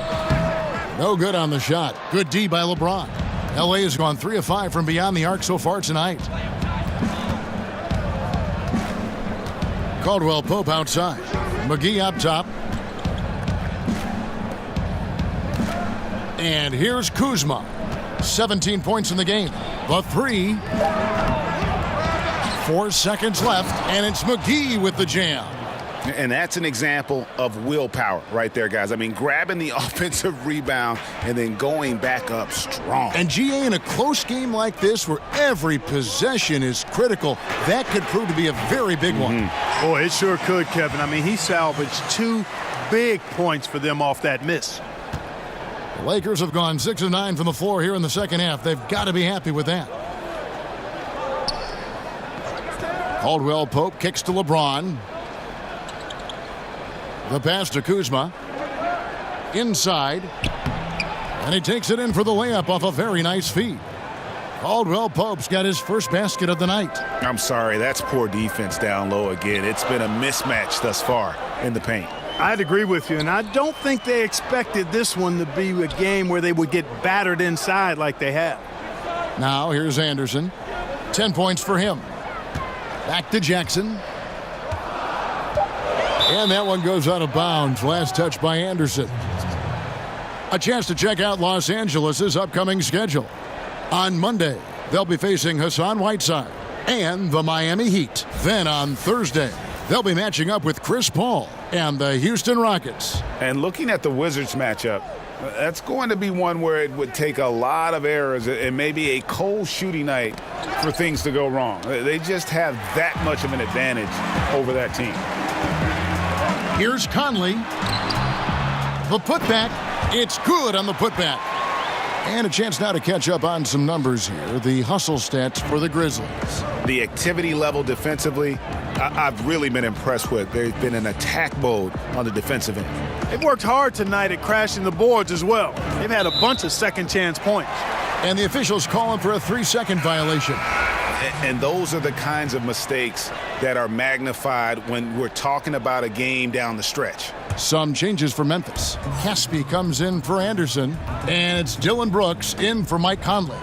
No good on the shot. Good D by LeBron. LA has gone 3 of 5 from beyond the arc so far tonight. Caldwell-Pope outside. McGee up top. And here's Kuzma. 17 points in the game. The 3. 4 seconds left, and it's McGee with the jam. And that's an example of willpower right there, guys. I mean, grabbing the offensive rebound and then going back up strong. And GA, in a close game like this where every possession is critical, that could prove to be a very big one. Boy, it sure could, Kevin. I mean, he salvaged 2 big points for them off that miss. The Lakers have gone 6 of 9 from the floor here in the second half. They've got to be happy with that. Caldwell-Pope kicks to LeBron. The pass to Kuzma. Inside. And he takes it in for the layup off a very nice feed. Caldwell-Pope's got his first basket of the night. I'm sorry, that's poor defense down low again. It's been a mismatch thus far in the paint. I'd agree with you, and I don't think they expected this one to be a game where they would get battered inside like they have. Now here's Anderson. 10 points for him. Back to Jackson. And that one goes out of bounds. Last touch by Anderson. A chance to check out Los Angeles' upcoming schedule. On Monday, they'll be facing Hassan Whiteside and the Miami Heat. Then on Thursday, they'll be matching up with Chris Paul and the Houston Rockets. And looking at the Wizards matchup, that's going to be one where it would take a lot of errors and maybe a cold shooting night for things to go wrong. They just have that much of an advantage over that team. Here's Conley. The putback. It's good on the putback. And a chance now to catch up on some numbers here. The hustle stats for the Grizzlies. The activity level defensively, I've really been impressed with. There's been an attack mode on the defensive end. They've worked hard tonight at crashing the boards as well. They've had a bunch of second chance points. And the officials calling for a 3-second violation. And those are the kinds of mistakes that are magnified when we're talking about a game down the stretch. Some changes for Memphis. Caspi comes in for Anderson, and it's Dylan Brooks in for Mike Conley.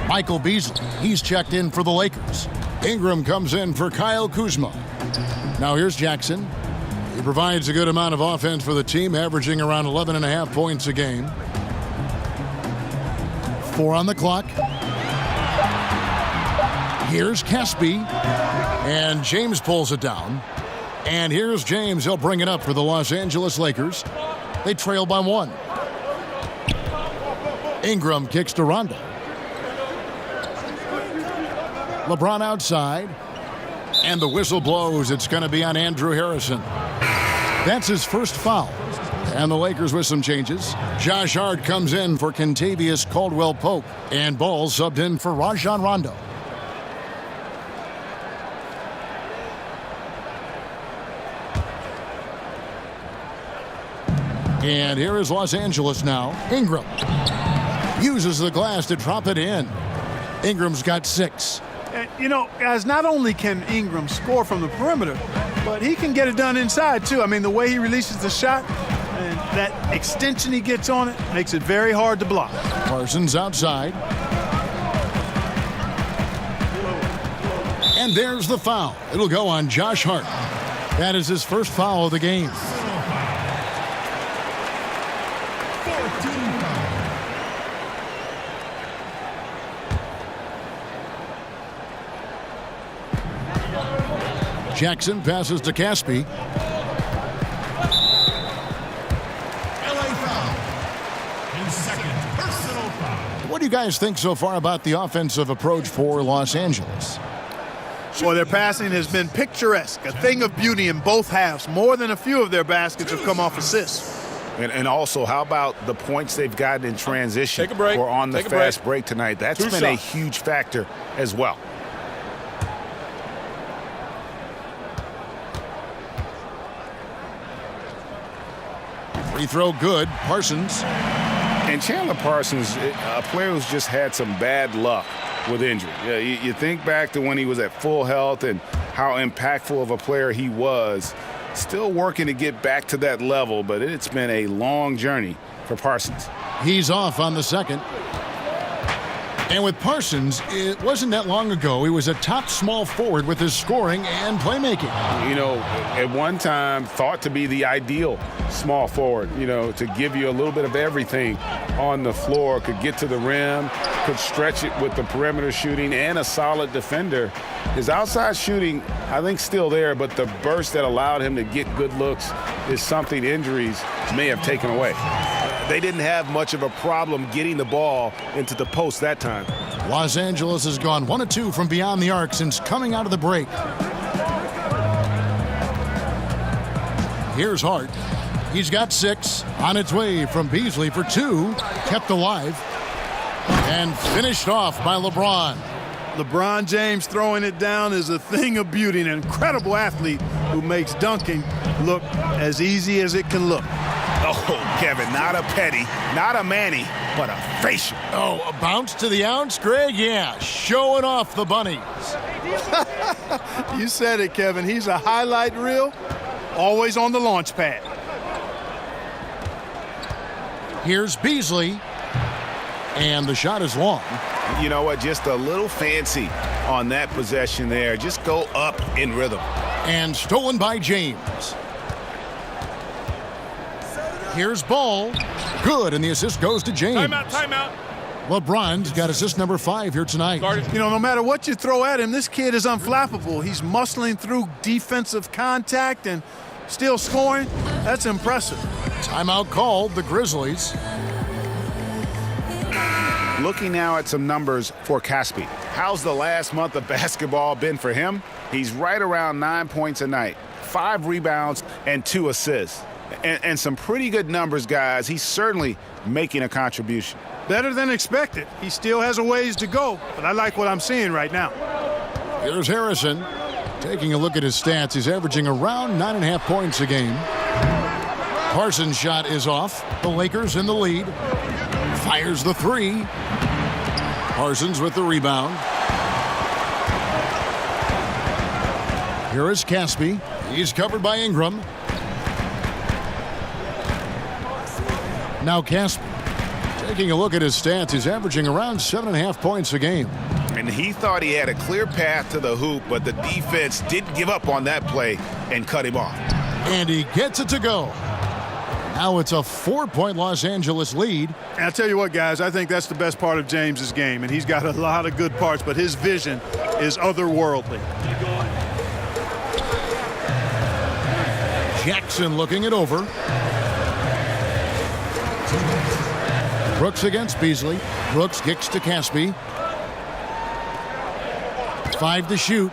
Michael Beasley, he's checked in for the Lakers. Ingram comes in for Kyle Kuzma. Now here's Jackson. He provides a good amount of offense for the team, averaging around 11.5 points a game. 4 on the clock. Here's Caspi, and James pulls it down. And here's James. He'll bring it up for the Los Angeles Lakers. They trail by 1. Ingram kicks to Rondo. LeBron outside. And the whistle blows. It's going to be on Andrew Harrison. That's his first foul. And the Lakers with some changes. Josh Hart comes in for Kentavious Caldwell-Pope. And Ball subbed in for Rajon Rondo. And here is Los Angeles now. Ingram uses the glass to drop it in. Ingram's got 6. And, you know, guys, not only can Ingram score from the perimeter, but he can get it done inside, too. I mean, the way he releases the shot and that extension he gets on it makes it very hard to block. Parsons outside. And there's the foul. It'll go on Josh Hart. That is his first foul of the game. Jackson passes to Caspi. What do you guys think so far about the offensive approach for Los Angeles? Well, their passing has been picturesque, a thing of beauty in both halves. More than a few of their baskets have come off assists. And also, how about the points they've gotten in transition? Take a break. Or on the Take a fast break tonight. That's been a shots. huge factor as well. Free throw good. Parsons. And Chandler Parsons, a player who's just had some bad luck with injury. Yeah, you think back to when he was at full health and how impactful of a player he was. Still working to get back to that level, but it's been a long journey for Parsons. He's off on the second. And with Parsons, it wasn't that long ago he was a top small forward with his scoring and playmaking. You know, at one time thought to be the ideal small forward, you know, to give you a little bit of everything on the floor, could get to the rim, could stretch it with the perimeter shooting, and a solid defender. His outside shooting, I think, still there, but the burst that allowed him to get good looks is something injuries may have taken away. They didn't have much of a problem getting the ball into the post that time. Los Angeles has gone 1 of 2 from beyond the arc since coming out of the break. Here's Hart. He's got 6. On its way from Beasley for 2. Kept alive. And finished off by LeBron. LeBron James throwing it down is a thing of beauty, an incredible athlete who makes dunking look as easy as it can look. Oh, Kevin, not a petty, not a Manny, but a facial. Oh, a bounce to the ounce, Greg? Yeah, showing off the bunnies. You said it, Kevin. He's a highlight reel, always on the launch pad. Here's Beasley. And the shot is long. You know what? Just a little fancy on that possession there. Just go up in rhythm. And stolen by James. Here's Ball. Good, and the assist goes to James. Timeout. LeBron's got assist number 5 here tonight. You know, no matter what you throw at him, this kid is unflappable. He's muscling through defensive contact and still scoring. That's impressive. Timeout called, the Grizzlies. Looking now at some numbers for Caspi. How's the last month of basketball been for him? He's right around 9 points a night, 5 rebounds, and 2 assists. And some pretty good numbers, guys. He's certainly making a contribution. Better than expected. He still has a ways to go, but I like what I'm seeing right now. Here's Harrison. Taking a look at his stats, he's averaging around 9.5 points a game. Parsons' shot is off. The Lakers in the lead. Fires the three. Parsons with the rebound. Here is Caspi. He's covered by Ingram. Now Caspi. Taking a look at his stats, he's averaging around 7.5 points a game. And he thought he had a clear path to the hoop, but the defense didn't give up on that play and cut him off. And he gets it to go. Now it's a 4-point Los Angeles lead. And I'll tell you what, guys, I think that's the best part of James's game, and he's got a lot of good parts, but his vision is otherworldly. Jackson looking it over. Brooks against Beasley. Brooks kicks to Caspi. 5 to shoot.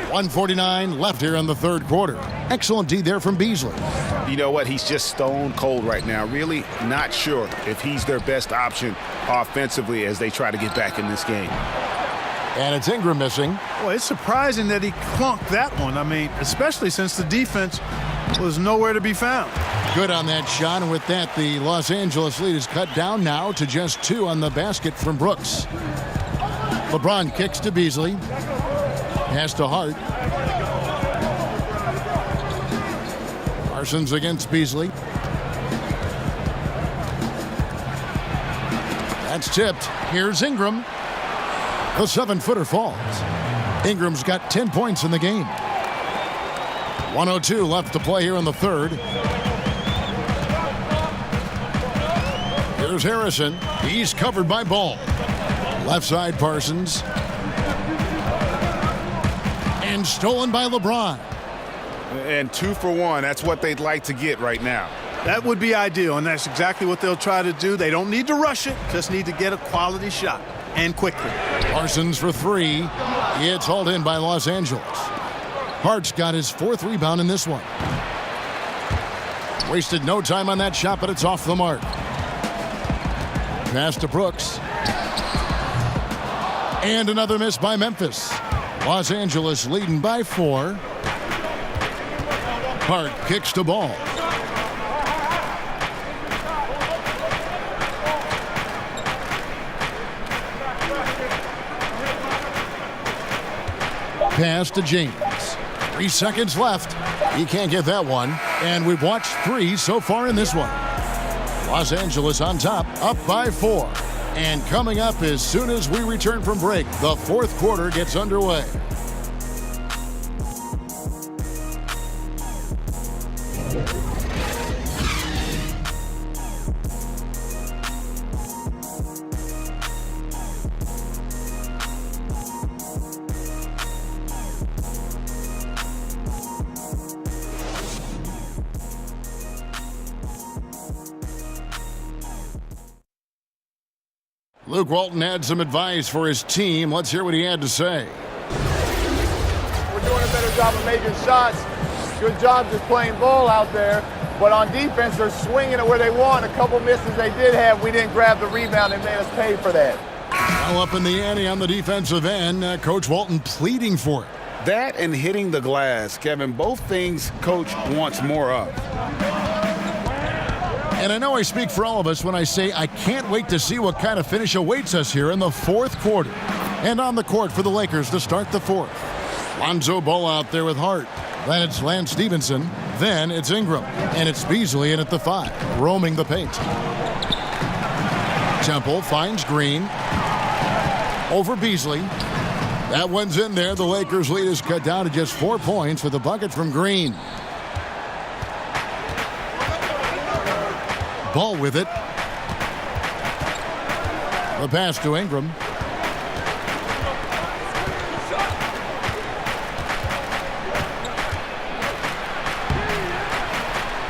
1:49 left here in the third quarter. Excellent D there from Beasley. You know what? He's just stone cold right now. Really not sure if he's their best option offensively as they try to get back in this game. And it's Ingram missing. Well, it's surprising that he clunked that one. I mean, especially since the defense was nowhere to be found. Good on that shot, and with that, the Los Angeles lead is cut down now to just 2 on the basket from Brooks. LeBron kicks to Beasley. Pass to Hart. Parsons against Beasley. That's tipped. Here's Ingram. The 7-footer falls. Ingram's got 10 points in the game. 1:02 left to play here in the third. Here's Harrison. He's covered by Ball. Left side Parsons. And stolen by LeBron. And 2 for 1. That's what they'd like to get right now. That would be ideal, and that's exactly what they'll try to do. They don't need to rush it, just need to get a quality shot, and quickly. Parsons for 3. It's hauled in by Los Angeles. Hart's got his 4th rebound in this one. Wasted no time on that shot, but it's off the mark. Pass to Brooks. And another miss by Memphis. Los Angeles leading by 4. Hart kicks to Ball. Pass to James. 3 seconds left. He can't get that one. And we've watched 3 so far in this one. Los Angeles on top, up by 4. And coming up as soon as we return from break, the fourth quarter gets underway. Luke Walton had some advice for his team. Let's hear what he had to say. We're doing a better job of making shots. Good job just playing ball out there. But on defense, they're swinging it where they want. A couple misses they did have, we didn't grab the rebound and made us pay for that. Now up in the ante on the defensive end, Coach Walton pleading for it. That and hitting the glass, Kevin, both things Coach wants more of. And I know I speak for all of us when I say I can't wait to see what kind of finish awaits us here in the fourth quarter. And on the court for the Lakers to start the fourth. Lonzo Ball out there with Hart. Then it's Lance Stevenson. Then it's Ingram. And it's Beasley in at the 5, roaming the paint. Temple finds Green. Over Beasley. That one's in there. The Lakers lead is cut down to just 4 points with a bucket from Green. Ball with it. The pass to Ingram.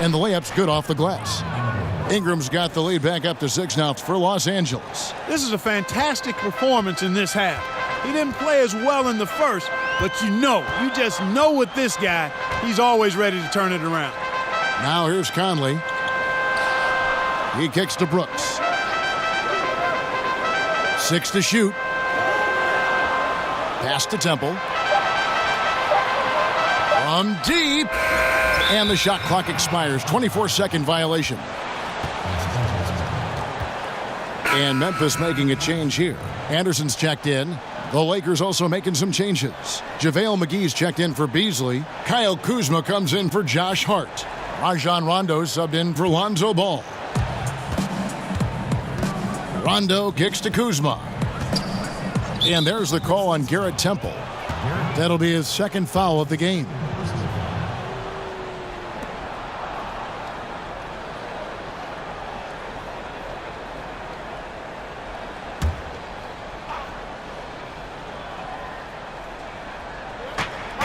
And the layup's good off the glass. Ingram's got the lead back up to 6 now. It's for Los Angeles. This is a fantastic performance in this half. He didn't play as well in the first, but you just know with this guy, he's always ready to turn it around. Now here's Conley. He kicks to Brooks. 6 to shoot. Pass to Temple. From deep. And the shot clock expires. 24-second violation. And Memphis making a change here. Anderson's checked in. The Lakers also making some changes. JaVale McGee's checked in for Beasley. Kyle Kuzma comes in for Josh Hart. Rajon Rondo subbed in for Lonzo Ball. Rondo kicks to Kuzma. And there's the call on Garrett Temple. That'll be his second foul of the game.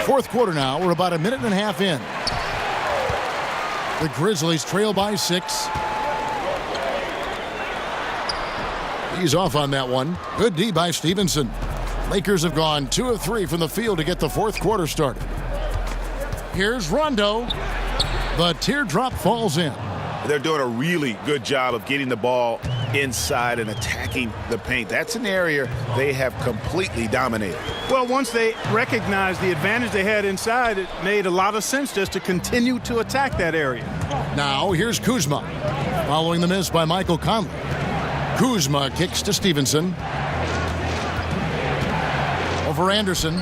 Fourth quarter now. We're about a minute and a half in. The Grizzlies trail by 6. He's off on that one. Good D by Stevenson. Lakers have gone 2 of 3 from the field to get the fourth quarter started. Here's Rondo. The teardrop falls in. They're doing a really good job of getting the ball inside and attacking the paint. That's an area they have completely dominated. Well, once they recognized the advantage they had inside, it made a lot of sense just to continue to attack that area. Now here's Kuzma. Following the miss by Michael Conley. Kuzma kicks to Stevenson. Over Anderson.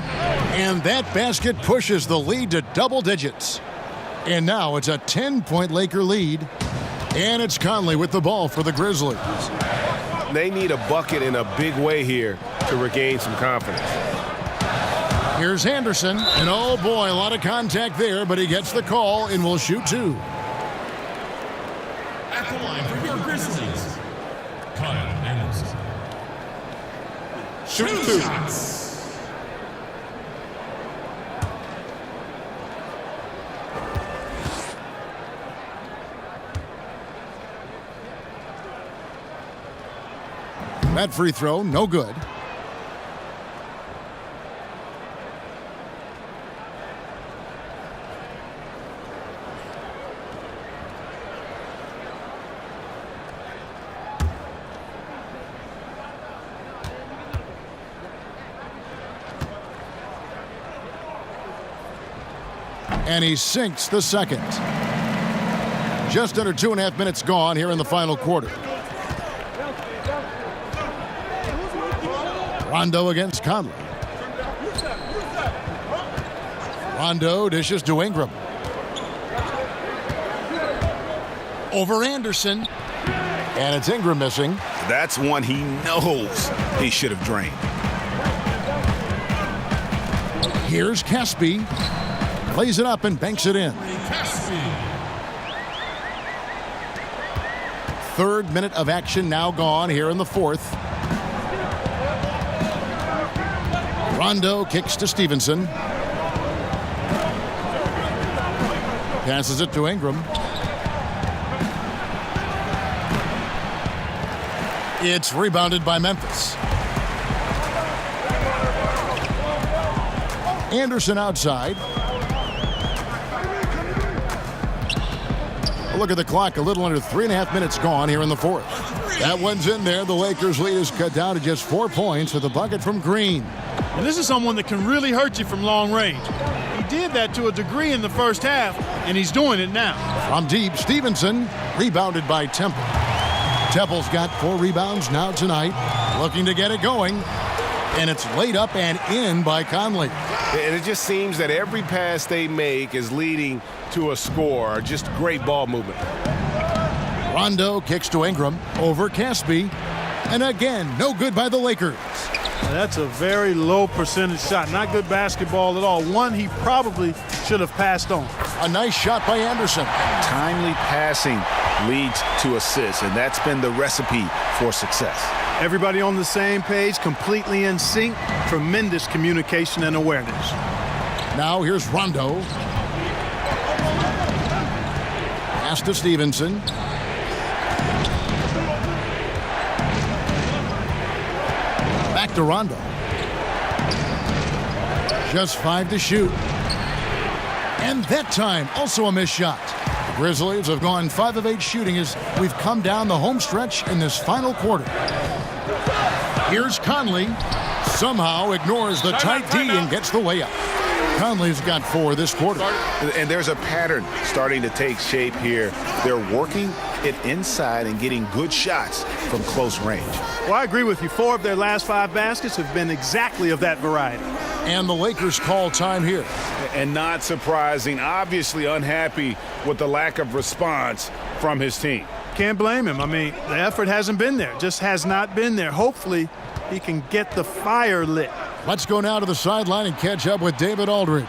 And that basket pushes the lead to double digits. And now it's a 10-point Laker lead. And it's Conley with the ball for the Grizzlies. They need a bucket in a big way here to regain some confidence. Here's Anderson. And oh boy, a lot of contact there, but he gets the call and will shoot 2. At the line for your Grizzlies, Kyle Anderson. Shoot 2 shots. That free throw, no good. And he sinks the second. Just under 2.5 minutes gone here in the final quarter. Rondo against Conley. Rondo dishes to Ingram. Over Anderson. And it's Ingram missing. That's one he knows he should have drained. Here's Caspi. Plays it up and banks it in. Third minute of action now gone here in the fourth. Rondo kicks to Stevenson. Passes it to Ingram. It's rebounded by Memphis. Anderson outside. Look at the clock, a little under 3.5 minutes gone here in the fourth. That one's in there. The Lakers' lead is cut down to just 4 points with a bucket from Green. And this is someone that can really hurt you from long range. He did that to a degree in the first half, and he's doing it now. From deep, Stevenson, rebounded by Temple. Temple's got 4 rebounds now tonight, looking to get it going. And it's laid up and in by Conley. And it just seems that every pass they make is leading to a score. Just great ball movement. Rondo kicks to Ingram over Caspi. And again, no good by the Lakers. That's a very low percentage shot. Not good basketball at all. One he probably should have passed on. A nice shot by Anderson. Timely passing leads to assists, and that's been the recipe for success. Everybody on the same page, completely in sync. Tremendous communication and awareness. Now here's Rondo. Pass to Stevenson. Back to Rondo. Just 5 to shoot. And that time, also a missed shot. Grizzlies have gone 5 of 8 shooting as we've come down the home stretch in this final quarter. Here's Conley. Somehow ignores the tight D and gets the layup. Conley's got 4 this quarter. And there's a pattern starting to take shape here. They're working it inside and getting good shots from close range. Well, I agree with you. 4 of their last 5 baskets have been exactly of that variety. And the Lakers call time here. And not surprising, obviously unhappy with the lack of response from his team. Can't blame him. I mean, the effort hasn't been there. Just has not been there. Hopefully, he can get the fire lit. Let's go now to the sideline and catch up with David Aldridge.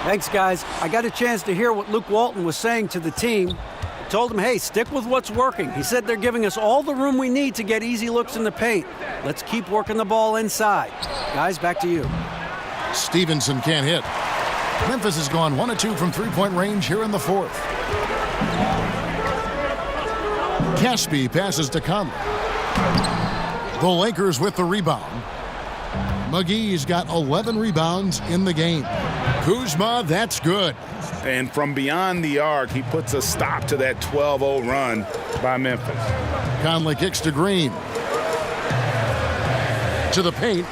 Thanks, guys. I got a chance to hear what Luke Walton was saying to the team. He told them, hey, stick with what's working. He said they're giving us all the room we need to get easy looks in the paint. Let's keep working the ball inside. Guys, back to you. Stevenson can't hit. Memphis has gone 1 of 2 from three-point range here in the 4th. Caspi passes to Conley. The Lakers with the rebound. McGee's got 11 rebounds in the game. Kuzma, that's good. And from beyond the arc, he puts a stop to that 12-0 run by Memphis. Conley kicks to Green. To the paint.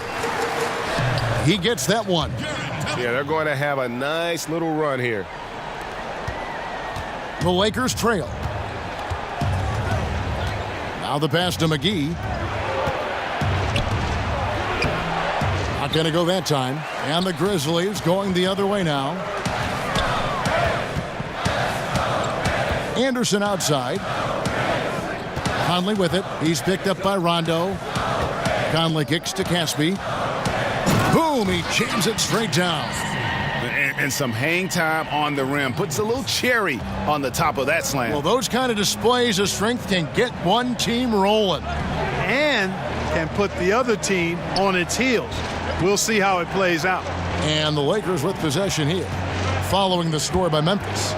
He gets that one. Yeah, they're going to have a nice little run here. The Lakers trail. Now the pass to McGee. Not going to go that time. And the Grizzlies going the other way now. Anderson outside. Conley with it. He's picked up by Rondo. Conley kicks to Caspi. Boom! He jams it straight down. And some hang time on the rim. Puts a little cherry on the top of that slam. Well, those kind of displays of strength can get one team rolling. And can put the other team on its heels. We'll see how it plays out. And the Lakers with possession here, following the score by Memphis.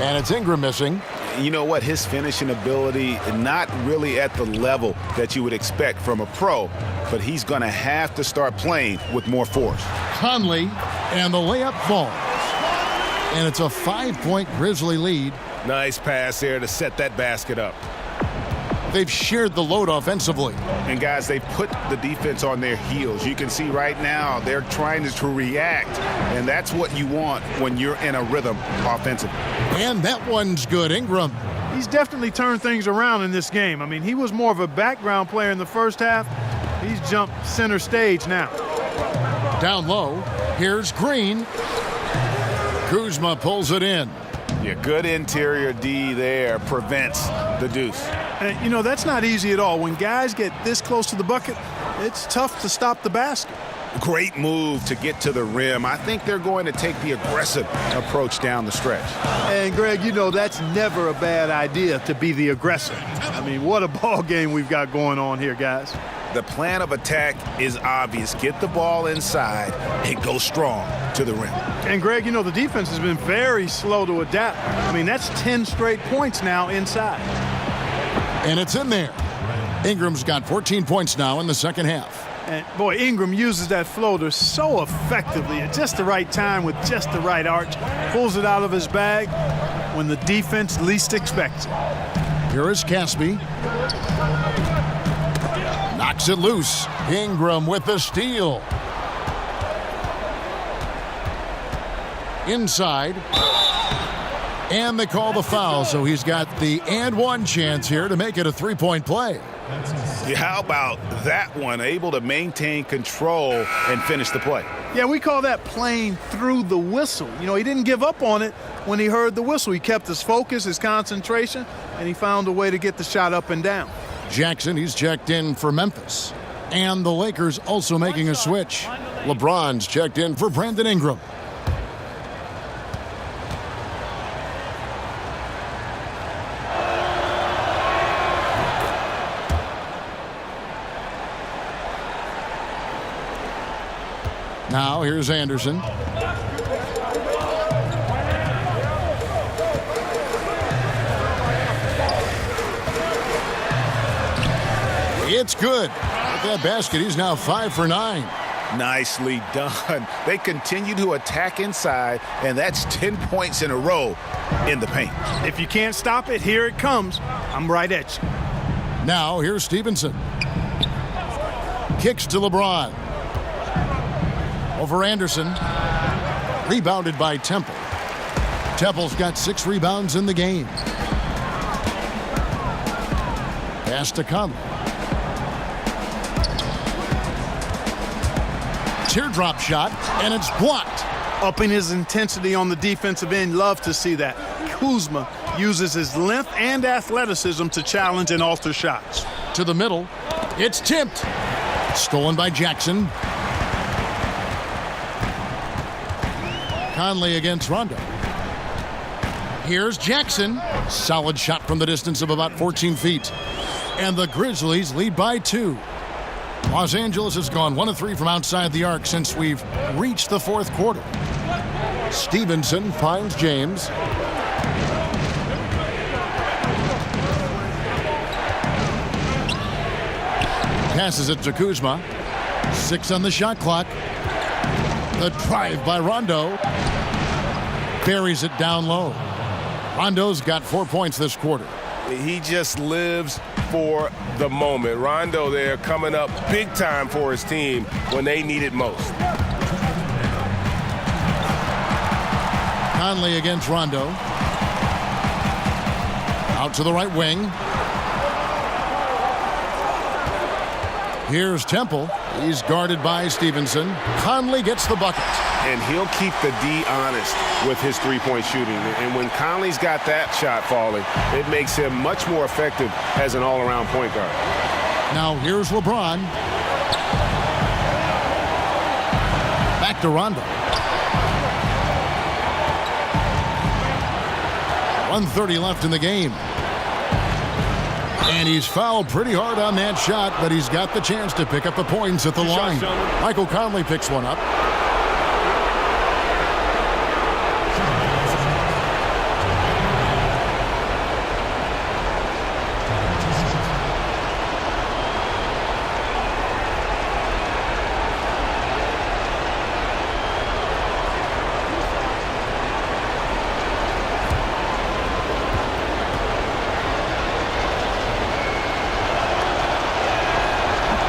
And it's Ingram missing. You know what? His finishing ability, not really at the level that you would expect from a pro, but he's going to have to start playing with more force. Conley, and the layup falls. And it's a 5-point Grizzly lead. Nice pass there to set that basket up. They've shared the load offensively. And guys, they put the defense on their heels. You can see right now they're trying to react, and that's what you want when you're in a rhythm offensively. And that one's good. Ingram. He's definitely turned things around in this game. I mean, he was more of a background player in the first half. He's jumped center stage now. Down low, here's Green. Kuzma pulls it in. Yeah, good interior D there, prevents the deuce. And, you know, that's not easy at all. When guys get this close to the bucket, it's tough to stop the basket. Great move to get to the rim. I think they're going to take the aggressive approach down the stretch. And, Greg, you know, that's never a bad idea to be the aggressor. I mean, what a ball game we've got going on here, guys. The plan of attack is obvious. Get the ball inside and go strong to the rim. And, Greg, you know, the defense has been very slow to adapt. I mean, that's 10 straight points now inside. And it's in there. Ingram's got 14 points now in the second half. And, boy, Ingram uses that floater so effectively at just the right time with just the right arch. Pulls it out of his bag when the defense least expects it. Here is Caspi. Knocks it loose. Ingram with the steal. Inside. And they call the foul, so he's got the and one chance here to make it a three-point play. Yeah, how about that one? Able to maintain control and finish the play. Yeah, we call that playing through the whistle. You know, he didn't give up on it when he heard the whistle. He kept his focus, his concentration, and he found a way to get the shot up and down. Jackson, he's checked in for Memphis. And the Lakers also making a switch. LeBron's checked in for Brandon Ingram. Now here's Anderson. It's good. With that basket, he's now 5 for 9. Nicely done. They continue to attack inside, and that's 10 points in a row in the paint. If you can't stop it, here it comes. I'm right at you. Now here's Stevenson. Kicks to LeBron. Over Anderson. Rebounded by Temple. Temple's got 6 rebounds in the game. Pass to Conley. Teardrop shot, and it's blocked. Upping his intensity on the defensive end. Love to see that. Kuzma uses his length and athleticism to challenge and alter shots. To the middle. It's tipped. Stolen by Jackson. Conley against Rondo. Here's Jackson. Solid shot from the distance of about 14 feet. And the Grizzlies lead by 2. Los Angeles has gone 1 of 3 from outside the arc since we've reached the 4th quarter. Stevenson finds James. Passes it to Kuzma. 6 on the shot clock. The drive by Rondo. Buries it down low. Rondo's got 4 points this quarter. He just lives for the moment. Rondo there coming up big time for his team when they need it most. Conley against Rondo. Out to the right wing. Here's Temple. He's guarded by Stevenson. Conley gets the bucket. And he'll keep the D honest with his three-point shooting. And when Conley's got that shot falling, it makes him much more effective as an all-around point guard. Now here's LeBron. Back to Rondo. 1:30 left in the game. And he's fouled pretty hard on that shot, but he's got the chance to pick up the points at the line. Michael Conley picks one up.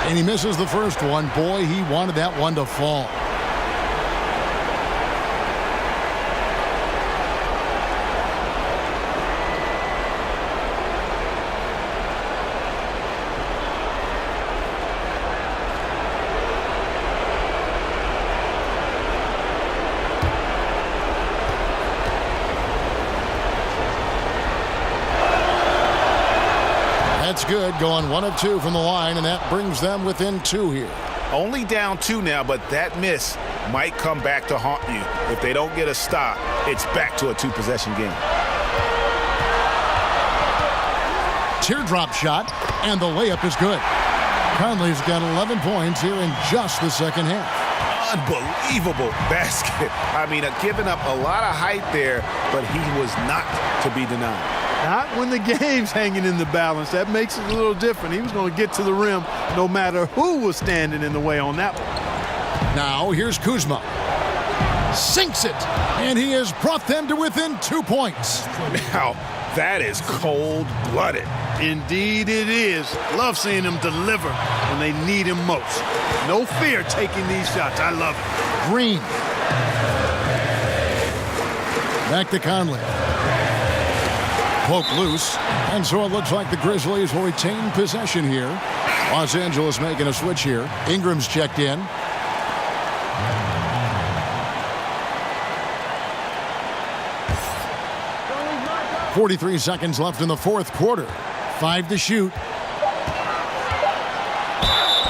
And he misses the first one. Boy, he wanted that one to fall. That's good, going 1 of 2 from the line, and that brings them within 2 here. Only down 2 now, but that miss might come back to haunt you. If they don't get a stop, it's back to a 2-possession game. Teardrop shot, and the layup is good. Conley's got 11 points here in just the second half. Unbelievable basket. I mean, giving up a lot of height there, but he was not to be denied. Not when the game's hanging in the balance. That makes it a little different. He was going to get to the rim no matter who was standing in the way on that one. Now here's Kuzma. Sinks it, and he has brought them to within 2 points. Now, that is cold-blooded. Indeed it is. Love seeing him deliver when they need him most. No fear taking these shots. I love it. Green. Back to Conley. Poke loose, and so it looks like the Grizzlies will retain possession here. Los Angeles making a switch here. Ingram's checked in. .43 seconds left in the 4th quarter. 5 to shoot.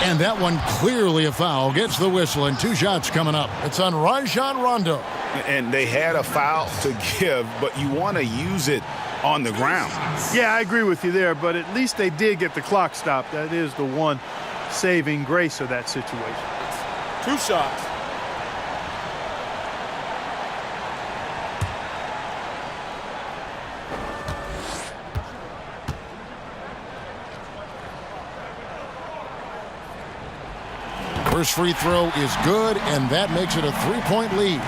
And that one clearly a foul. Gets the whistle, and 2 shots coming up. It's on Rajon Rondo. And they had a foul to give, but you want to use it on the ground. Yeah, I agree with you there, but at least they did get the clock stopped. That is the one saving grace of that situation. 2 shots. First free throw is good, and that makes it a 3-point lead.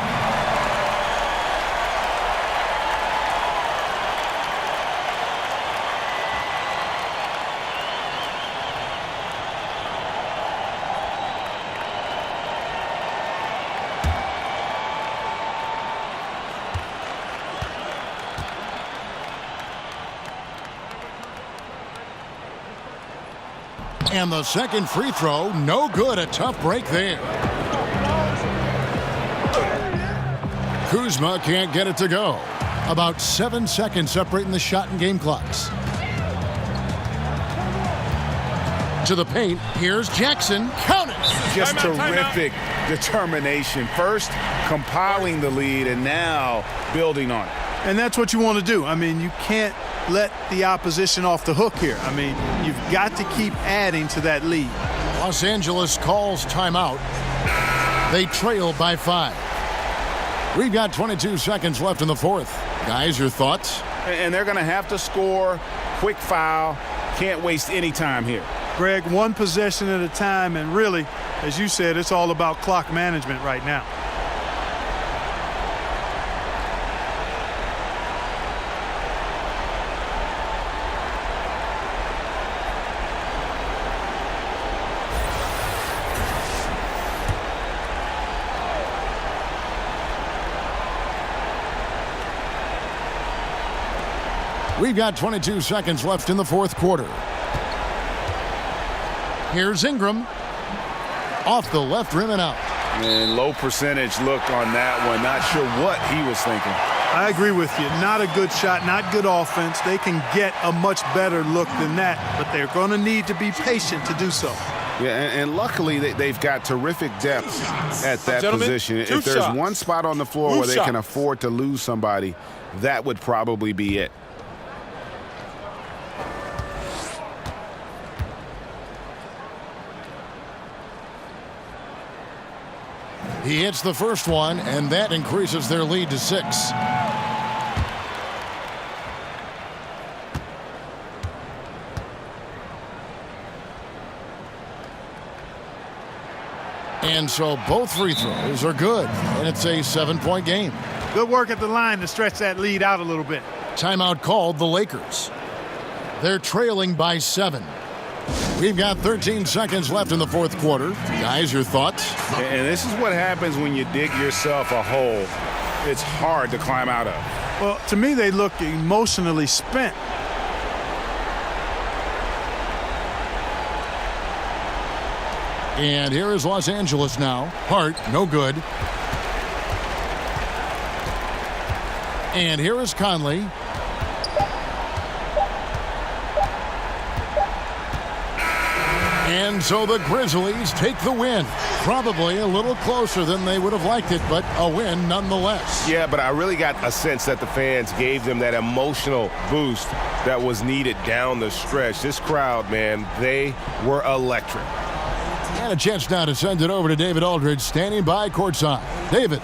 And the second free throw, no good. A tough break there. Kuzma can't get it to go. About 7 seconds separating the shot and game clocks. To the paint, here's Jackson. Count it! Just terrific determination. First, compiling the lead, and now building on it. And that's what you want to do. I mean, you can't let the opposition off the hook here. I mean, you've got to keep adding to that lead. Los Angeles calls timeout. They trail by 5. We've got 22 seconds left in the fourth. Guys, your thoughts? And they're going to have to score. Quick foul. Can't waste any time here. Greg, one possession at a time, and really, as you said, it's all about clock management right now. We've got 22 seconds left in the fourth quarter. Here's Ingram. Off the left rim and out. And low percentage look on that one. Not sure what he was thinking. I agree with you. Not a good shot, not good offense. They can get a much better look than that, but they're going to need to be patient to do so. Yeah, and luckily they've got terrific depth at that position. If there's one spot on the floor where they can afford to lose somebody, that would probably be it. He hits the first one, and that increases their lead to 6. And so both free throws are good, and it's a 7-point game. Good work at the line to stretch that lead out a little bit. Timeout called the Lakers. They're trailing by 7. We've got 13 seconds left in the fourth quarter. Guys, your thoughts? And this is what happens when you dig yourself a hole. It's hard to climb out of. Well, to me, they look emotionally spent. And here is Los Angeles now. Hart, no good. And here is Conley. And so the Grizzlies take the win. Probably a little closer than they would have liked it, but a win nonetheless. Yeah, but I really got a sense that the fans gave them that emotional boost that was needed down the stretch. This crowd, man, they were electric. And a chance now to send it over to David Aldridge, standing by courtside. David.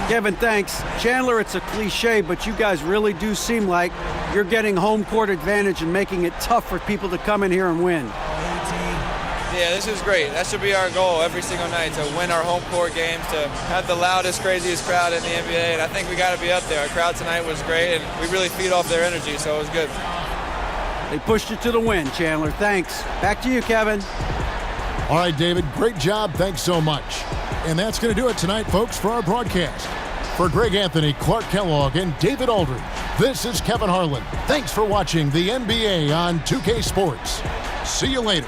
Kevin, thanks. Chandler, it's a cliche, but you guys really do seem like you're getting home court advantage and making it tough for people to come in here and win. Yeah, this is great. That should be our goal every single night, to win our home court games, to have the loudest, craziest crowd in the NBA, and I think we got to be up there. Our crowd tonight was great, and we really feed off their energy, so it was good. They pushed it to the win, Chandler. Thanks. Back to you, Kevin. All right, David, great job. Thanks so much. And that's going to do it tonight, folks, for our broadcast. For Greg Anthony, Clark Kellogg, and David Aldridge, this is Kevin Harlan. Thanks for watching the NBA on 2K Sports. See you later.